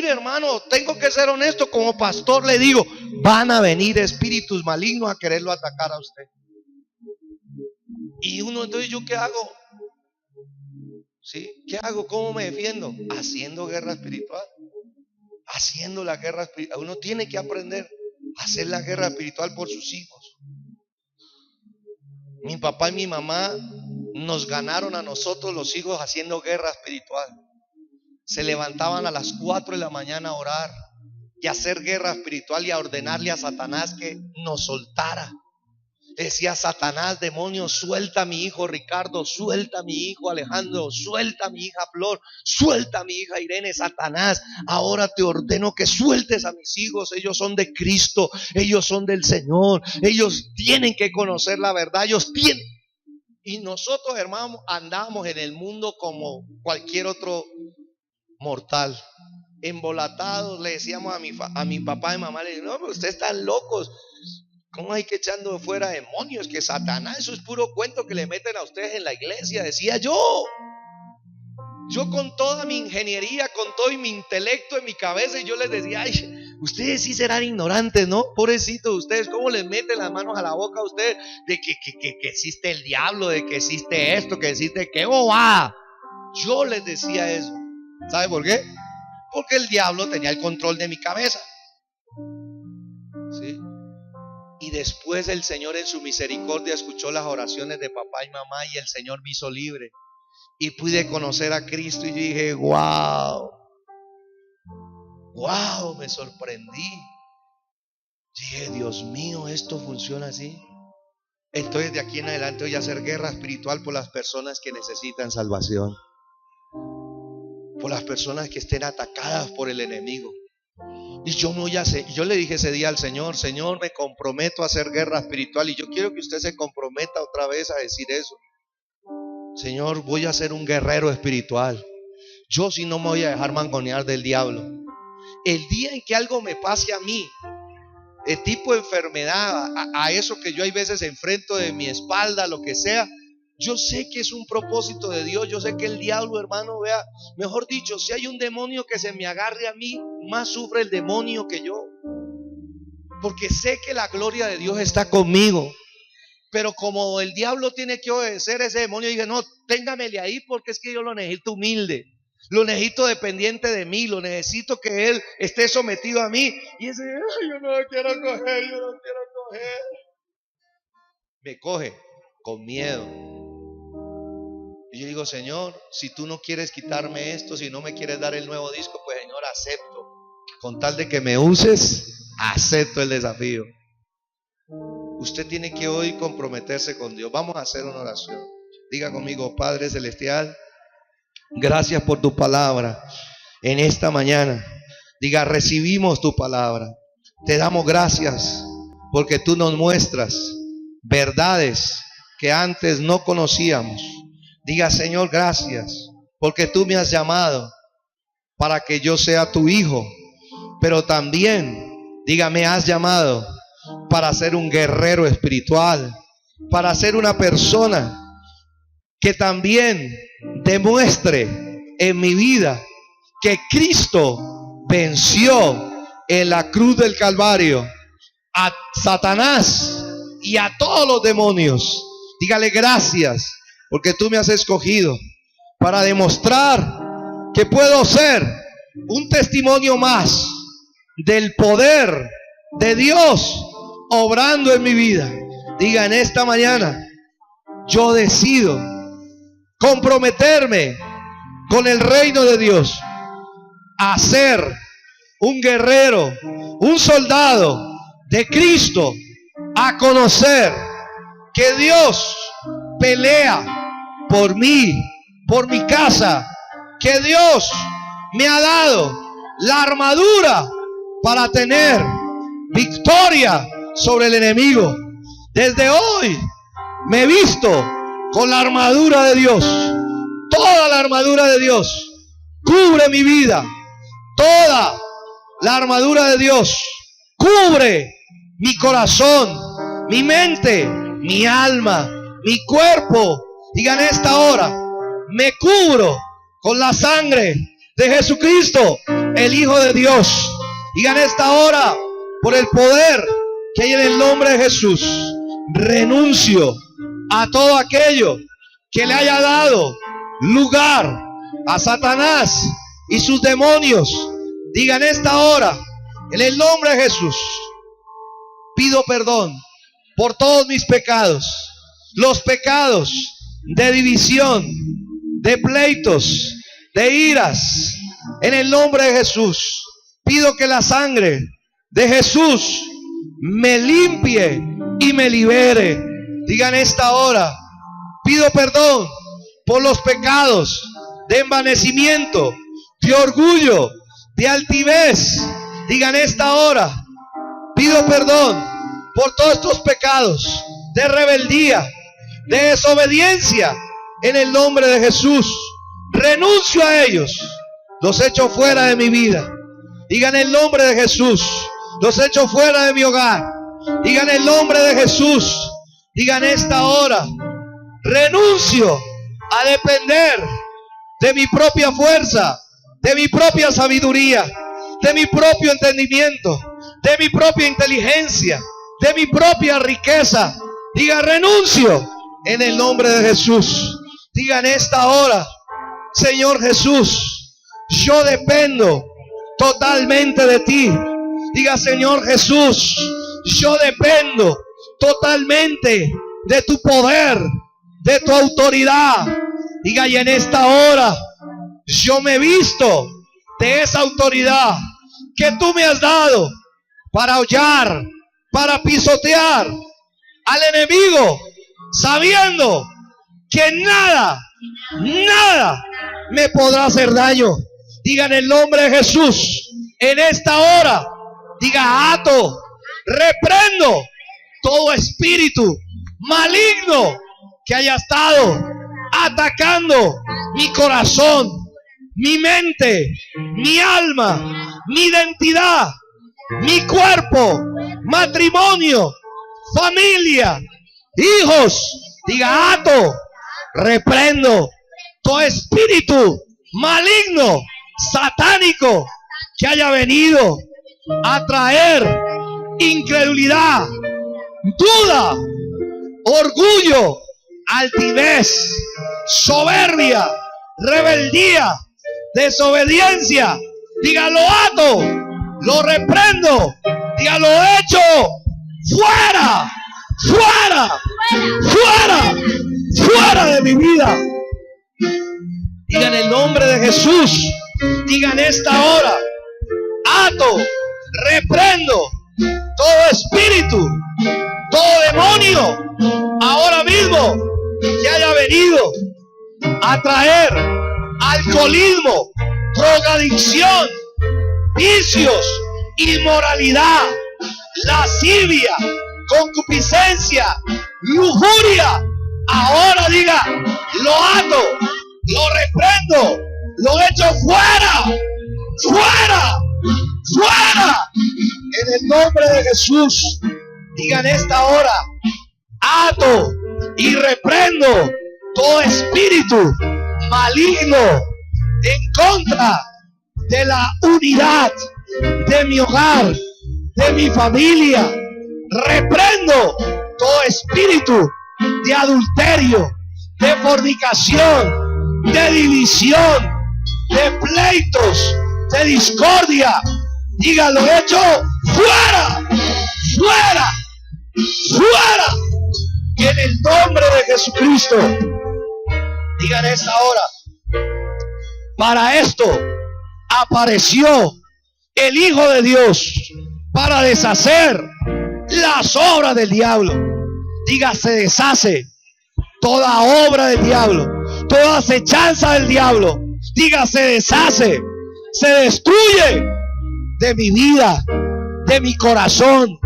hermano. Tengo que ser honesto, como pastor le digo, van a venir espíritus malignos a quererlo atacar a usted. Y uno, entonces, ¿yo qué hago? ¿Sí? ¿Qué hago? ¿Cómo me defiendo? Haciendo guerra espiritual. Haciendo la guerra espiritual. Uno tiene que aprender a hacer la guerra espiritual por sus hijos. Mi papá y mi mamá nos ganaron a nosotros los hijos haciendo guerra espiritual. Se levantaban a las 4 de la mañana a orar y a hacer guerra espiritual y a ordenarle a Satanás que nos soltara. Decía: Satanás, demonio, suelta a mi hijo Ricardo, suelta a mi hijo Alejandro, suelta a mi hija Flor, suelta a mi hija Irene. Satanás, ahora te ordeno que sueltes a mis hijos. Ellos son de Cristo, ellos son del Señor, ellos tienen que conocer la verdad, ellos tienen. Y nosotros, hermanos, andamos en el mundo como cualquier otro mortal, embolatados. Le decíamos a mi papá y mamá, le digo: no, pero ustedes están locos. ¿Cómo hay que echando fuera demonios? Que Satanás, eso es puro cuento que le meten a ustedes en la iglesia, decía yo. Yo con toda mi ingeniería, con todo mi intelecto en mi cabeza, y yo les decía, ay, ustedes sí serán ignorantes, ¿no? Pobrecitos ustedes, ¿cómo les meten las manos a la boca a ustedes de que existe el diablo, de que existe esto, que existe, qué bobada? Yo les decía eso. ¿Sabe por qué? Porque el diablo tenía el control de mi cabeza. ¿Sí? Y después el Señor en su misericordia escuchó las oraciones de papá y mamá y el Señor me hizo libre. Y pude conocer a Cristo y dije, wow, me sorprendí. Dije, Dios mío, esto funciona así. Entonces de aquí en adelante voy a hacer guerra espiritual por las personas que necesitan salvación, por las personas que estén atacadas por el enemigo. Y yo no voy a hacer, yo le dije ese día al Señor, Señor, me comprometo a hacer guerra espiritual. Y yo quiero que usted se comprometa otra vez a decir eso. Señor, voy a ser un guerrero espiritual. Yo sí no me voy a dejar mangonear del diablo. El día en que algo me pase a mí, el tipo de enfermedad, a eso que yo hay veces enfrento de mi espalda, lo que sea, yo sé que es un propósito de Dios. Yo sé que el diablo, hermano, vea, mejor dicho, si hay un demonio que se me agarre a mí, más sufre el demonio que yo, porque sé que la gloria de Dios está conmigo. Pero como el diablo tiene que obedecer a ese demonio, dije, no, téngamele ahí, porque es que yo lo necesito humilde, lo necesito dependiente de mí, lo necesito que él esté sometido a mí. Y ese, yo no lo quiero coger, yo no quiero coger. Me coge con miedo. Y yo digo, Señor, si tú no quieres quitarme esto, si no me quieres dar el nuevo disco, pues Señor, acepto. Con tal de que me uses, acepto el desafío. Usted tiene que hoy comprometerse con Dios. Vamos a hacer una oración. Diga conmigo, Padre Celestial, gracias por tu palabra en esta mañana. Diga, recibimos tu palabra. Te damos gracias porque tú nos muestras verdades que antes no conocíamos. Diga, Señor, gracias porque tú me has llamado para que yo sea tu hijo. Pero también, diga, me has llamado para ser un guerrero espiritual, para ser una persona que también demuestre en mi vida que Cristo venció en la cruz del Calvario a Satanás y a todos los demonios. Dígale gracias porque tú me has escogido para demostrar que puedo ser un testimonio más del poder de Dios obrando en mi vida. Diga, en esta mañana yo decido comprometerme con el reino de Dios a ser un guerrero, un soldado de Cristo, a conocer que Dios pelea por mí, por mi casa, que Dios me ha dado la armadura para tener victoria sobre el enemigo. Desde hoy me he visto con la armadura de Dios. Toda la armadura de Dios cubre mi vida. Toda la armadura de Dios cubre mi corazón, mi mente, mi alma, mi cuerpo. Digan esta hora, me cubro con la sangre de Jesucristo, el Hijo de Dios. Digan esta hora, por el poder que hay en el nombre de Jesús, renuncio a todo aquello que le haya dado lugar a Satanás y sus demonios. Digan esta hora, en el nombre de Jesús, pido perdón por todos mis pecados, los pecados de división, de pleitos, de iras. En el nombre de Jesús, pido que la sangre de Jesús me limpie y me libere. Digan esta hora, pido perdón por los pecados de envanecimiento, de orgullo, de altivez. Digan esta hora, pido perdón por todos estos pecados de rebeldía, de desobediencia. En el nombre de Jesús, renuncio a ellos, los echo fuera de mi vida. Digan el nombre de Jesús, los echo fuera de mi hogar, Digan el nombre de Jesús. Digan esta hora: renuncio a depender de mi propia fuerza, de mi propia sabiduría, de mi propio entendimiento, de mi propia inteligencia, de mi propia riqueza. Diga: renuncio en el nombre de Jesús. Digan esta hora: Señor Jesús, yo dependo totalmente de ti. Diga: Señor Jesús, yo dependo totalmente de tu poder, de tu autoridad. Diga: y en esta hora yo me visto de esa autoridad que tú me has dado para hollar, para pisotear al enemigo, sabiendo que nada me podrá hacer daño. Diga en el nombre de Jesús, en esta hora, diga: ato, reprendo todo espíritu maligno que haya estado atacando mi corazón, mi mente, mi alma, mi identidad, mi cuerpo, matrimonio, familia, hijos. Diga: ato, reprendo todo espíritu maligno, satánico, que haya venido a traer incredulidad, duda, orgullo, altivez, soberbia, rebeldía, desobediencia. Diga: lo ato, lo reprendo. Diga: lo echo fuera, fuera, fuera, fuera de mi vida. Digan el nombre de Jesús. Digan esta hora: ato, reprendo todo espíritu, todo demonio, ahora mismo, que haya venido a traer alcoholismo, drogadicción, vicios, inmoralidad, lascivia, concupiscencia, lujuria. Ahora diga: lo ato, lo reprendo, lo echo fuera, fuera, fuera, en el nombre de Jesús. Digan esta hora: ato y reprendo todo espíritu maligno en contra de la unidad de mi hogar, de mi familia. Reprendo todo espíritu de adulterio, de fornicación, de división, de pleitos, de discordia. Diga: lo echo fuera, fuera, fuera, en el nombre de Jesucristo. Digan esta hora: para esto apareció el Hijo de Dios, para deshacer las obras del diablo. Diga: se deshace toda obra del diablo, toda acechanza del diablo. Diga: se deshace, se destruye de mi vida, de mi corazón,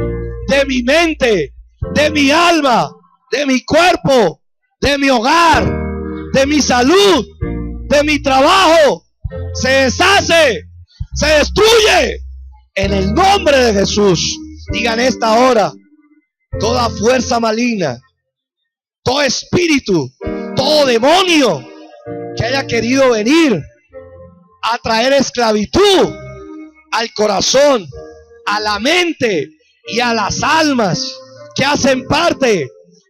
de mi mente, de mi alma, de mi cuerpo, de mi hogar, de mi salud, de mi trabajo. Se deshace, se destruye en el nombre de Jesús. Digan esta hora: toda fuerza maligna, todo espíritu, todo demonio que haya querido venir a traer esclavitud al corazón, a la mente y a las almas que hacen parte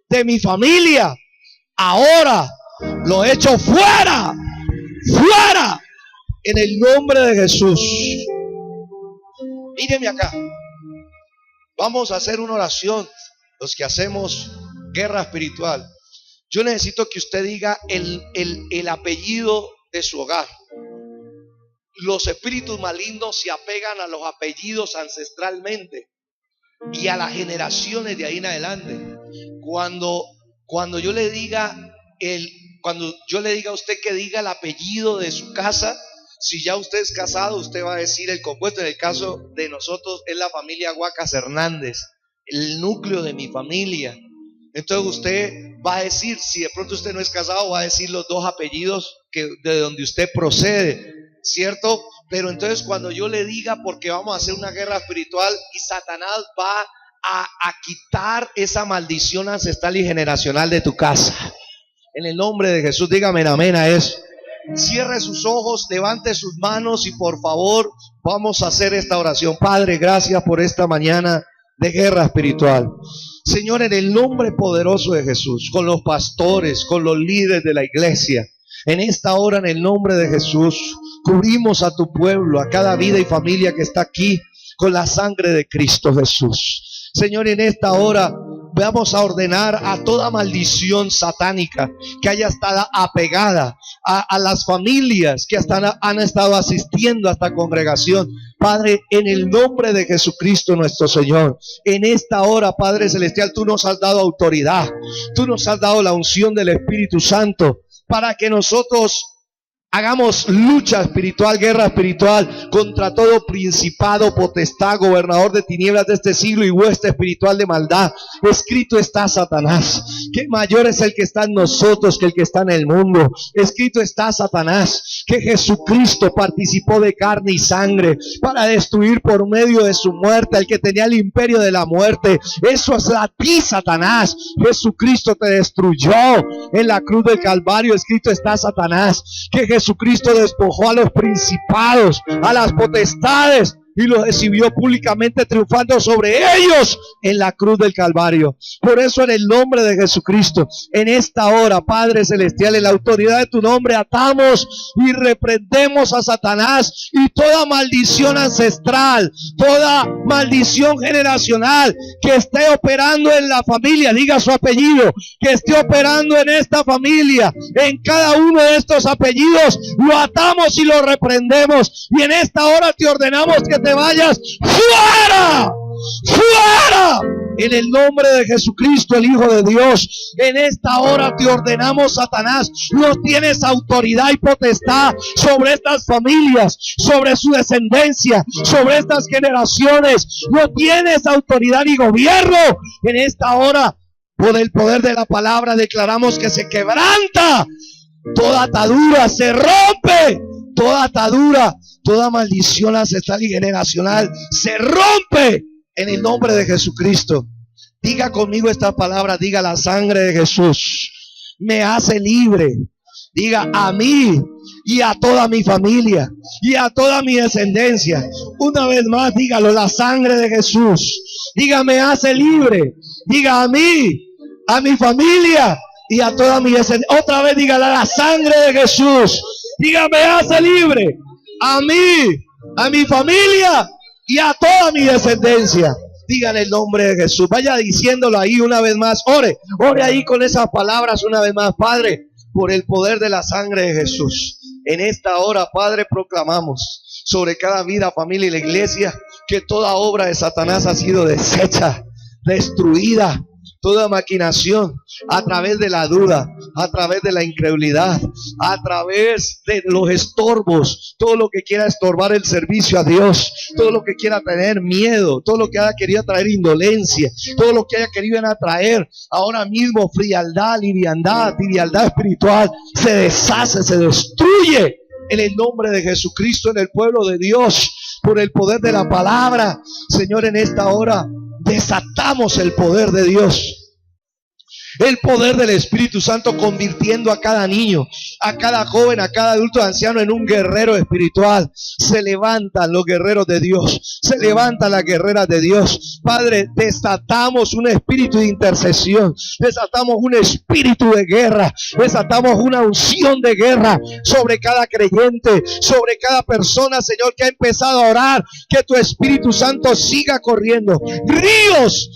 de mi familia, ahora lo echo fuera, fuera, en el nombre de Jesús. Míreme acá. Vamos a hacer una oración, los que hacemos guerra espiritual. Yo necesito que usted diga el apellido de su hogar. Los espíritus malignos se apegan a los apellidos ancestralmente y a las generaciones de ahí en adelante. Cuando yo le diga a usted que diga el apellido de su casa, si ya usted es casado, usted va a decir el compuesto. En el caso de nosotros es la familia Huacas Hernández, el núcleo de mi familia. Entonces usted va a decir, si de pronto usted no es casado, va a decir los dos apellidos de donde usted procede, ¿cierto? Pero entonces cuando yo le diga, porque vamos a hacer una guerra espiritual y Satanás va a quitar esa maldición ancestral y generacional de tu casa. En el nombre de Jesús, dígame amén a eso. Cierre sus ojos, levante sus manos y por favor vamos a hacer esta oración. Padre, gracias por esta mañana de guerra espiritual. Señor, en el nombre poderoso de Jesús, con los pastores, con los líderes de la iglesia, en esta hora, en el nombre de Jesús, cubrimos a tu pueblo, a cada vida y familia que está aquí, con la sangre de Cristo Jesús. Señor, en esta hora vamos a ordenar a toda maldición satánica que haya estado apegada a las familias que han estado asistiendo a esta congregación. Padre, en el nombre de Jesucristo nuestro Señor, en esta hora, Padre Celestial, tú nos has dado autoridad, tú nos has dado la unción del Espíritu Santo para que nosotros hagamos lucha espiritual, guerra espiritual contra todo principado, potestad, gobernador de tinieblas de este siglo y hueste espiritual de maldad. Escrito está, Satanás, que mayor es el que está en nosotros que el que está en el mundo. Escrito está, Satanás, que Jesucristo participó de carne y sangre para destruir por medio de su muerte al que tenía el imperio de la muerte. Eso es a ti, Satanás. Jesucristo te destruyó en la cruz del Calvario. Escrito está, Satanás, que Jesucristo despojó a los principados, a las potestades y los exhibió públicamente triunfando sobre ellos en la cruz del Calvario. Por eso, en el nombre de Jesucristo, en esta hora, Padre Celestial, en la autoridad de tu nombre, atamos y reprendemos a Satanás y toda maldición ancestral, toda maldición generacional que esté operando en la familia, diga su apellido, que esté operando en esta familia, en cada uno de estos apellidos, lo atamos y lo reprendemos. Y en esta hora te ordenamos que te vayas fuera, fuera, en el nombre de Jesucristo, el Hijo de Dios. En esta hora te ordenamos, Satanás, no tienes autoridad y potestad sobre estas familias, sobre su descendencia, sobre estas generaciones. No tienes autoridad ni gobierno. En esta hora, por el poder de la palabra, declaramos que se quebranta toda atadura, se rompe toda atadura, toda maldición ancestral y generacional se rompe en el nombre de Jesucristo. Diga conmigo esta palabra, diga: la sangre de Jesús me hace libre. Diga: a mí y a toda mi familia y a toda mi descendencia. Una vez más, dígalo: la sangre de Jesús, diga, me hace libre. Diga: a mí, a mi familia y a toda mi descendencia. Otra vez, dígala: la sangre de Jesús, diga, me hace libre. A mí, a mi familia y a toda mi descendencia. Digan el nombre de Jesús. Vaya diciéndolo ahí una vez más. Ore ahí con esas palabras una vez más. Padre, por el poder de la sangre de Jesús, en esta hora, Padre, proclamamos sobre cada vida, familia y la iglesia que toda obra de Satanás ha sido deshecha, destruida. Toda maquinación a través de la duda, a través de la incredulidad, a través de los estorbos, todo lo que quiera estorbar el servicio a Dios, todo lo que quiera tener miedo, todo lo que haya querido traer indolencia, todo lo que haya querido atraer ahora mismo frialdad, liviandad, tibialdad espiritual, se deshace, se destruye en el nombre de Jesucristo, en el pueblo de Dios, por el poder de la palabra. Señor, en esta hora desatamos el poder de Dios, el poder del Espíritu Santo, convirtiendo a cada niño, a cada joven, a cada adulto, anciano en un guerrero espiritual. Se levantan los guerreros de Dios, se levantan las guerreras de Dios. Padre, desatamos un espíritu de intercesión, desatamos un espíritu de guerra, desatamos una unción de guerra sobre cada creyente, sobre cada persona, Señor, que ha empezado a orar. Que tu Espíritu Santo siga corriendo, ríos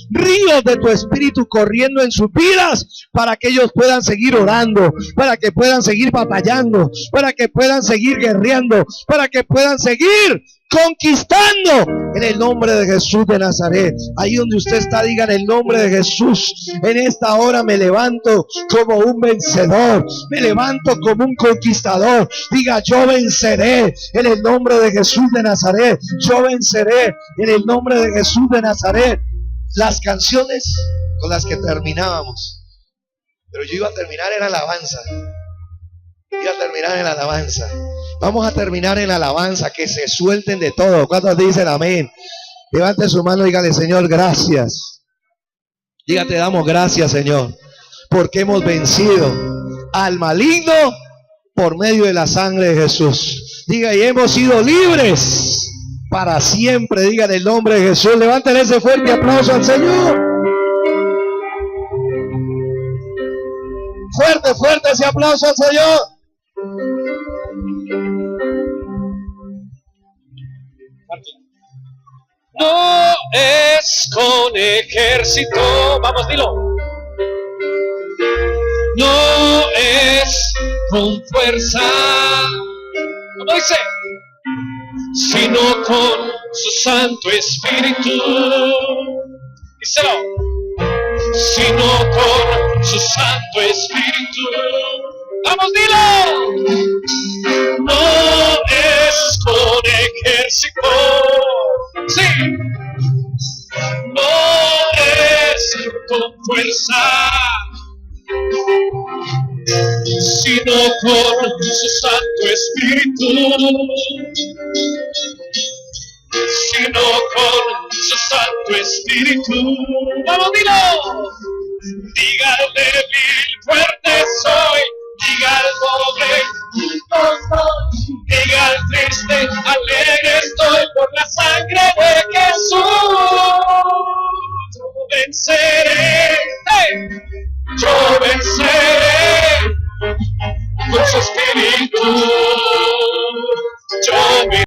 de tu Espíritu corriendo en sus vidas, para que ellos puedan seguir orando, para que puedan seguir batallando, para que puedan seguir guerreando, para que puedan seguir conquistando en el nombre de Jesús de Nazaret. Ahí donde usted está, diga: en el nombre de Jesús, en esta hora me levanto como un vencedor, me levanto como un conquistador. Diga: yo venceré en el nombre de Jesús de Nazaret, yo venceré en el nombre de Jesús de Nazaret. Las canciones con las que terminábamos, pero yo iba a terminar en alabanza. Vamos a terminar en alabanza, que se suelten de todo. ¿Cuántos dicen amén? Levante su mano y dígale: Señor, gracias. Diga, te damos gracias, Señor, porque hemos vencido al maligno por medio de la sangre de Jesús. Diga, y hemos sido libres para siempre. Diga, en el nombre de Jesús. Levanten ese fuerte aplauso al Señor. Fuerte, fuerte ese aplauso al Señor. No es con ejército, vamos, dilo. No es con fuerza, ¿cómo dice? Sino con su Santo Espíritu. Díselo. Sino con su Santo Espíritu. Vamos, dilo. No es con ejército. Sí. No es con fuerza, sino con su Santo Espíritu. Sino con su Santo Espíritu. Vamos, dilo. Diga al débil, fuerte soy. Diga al pobre, justo soy. Diga al triste, alegre estoy por la sangre de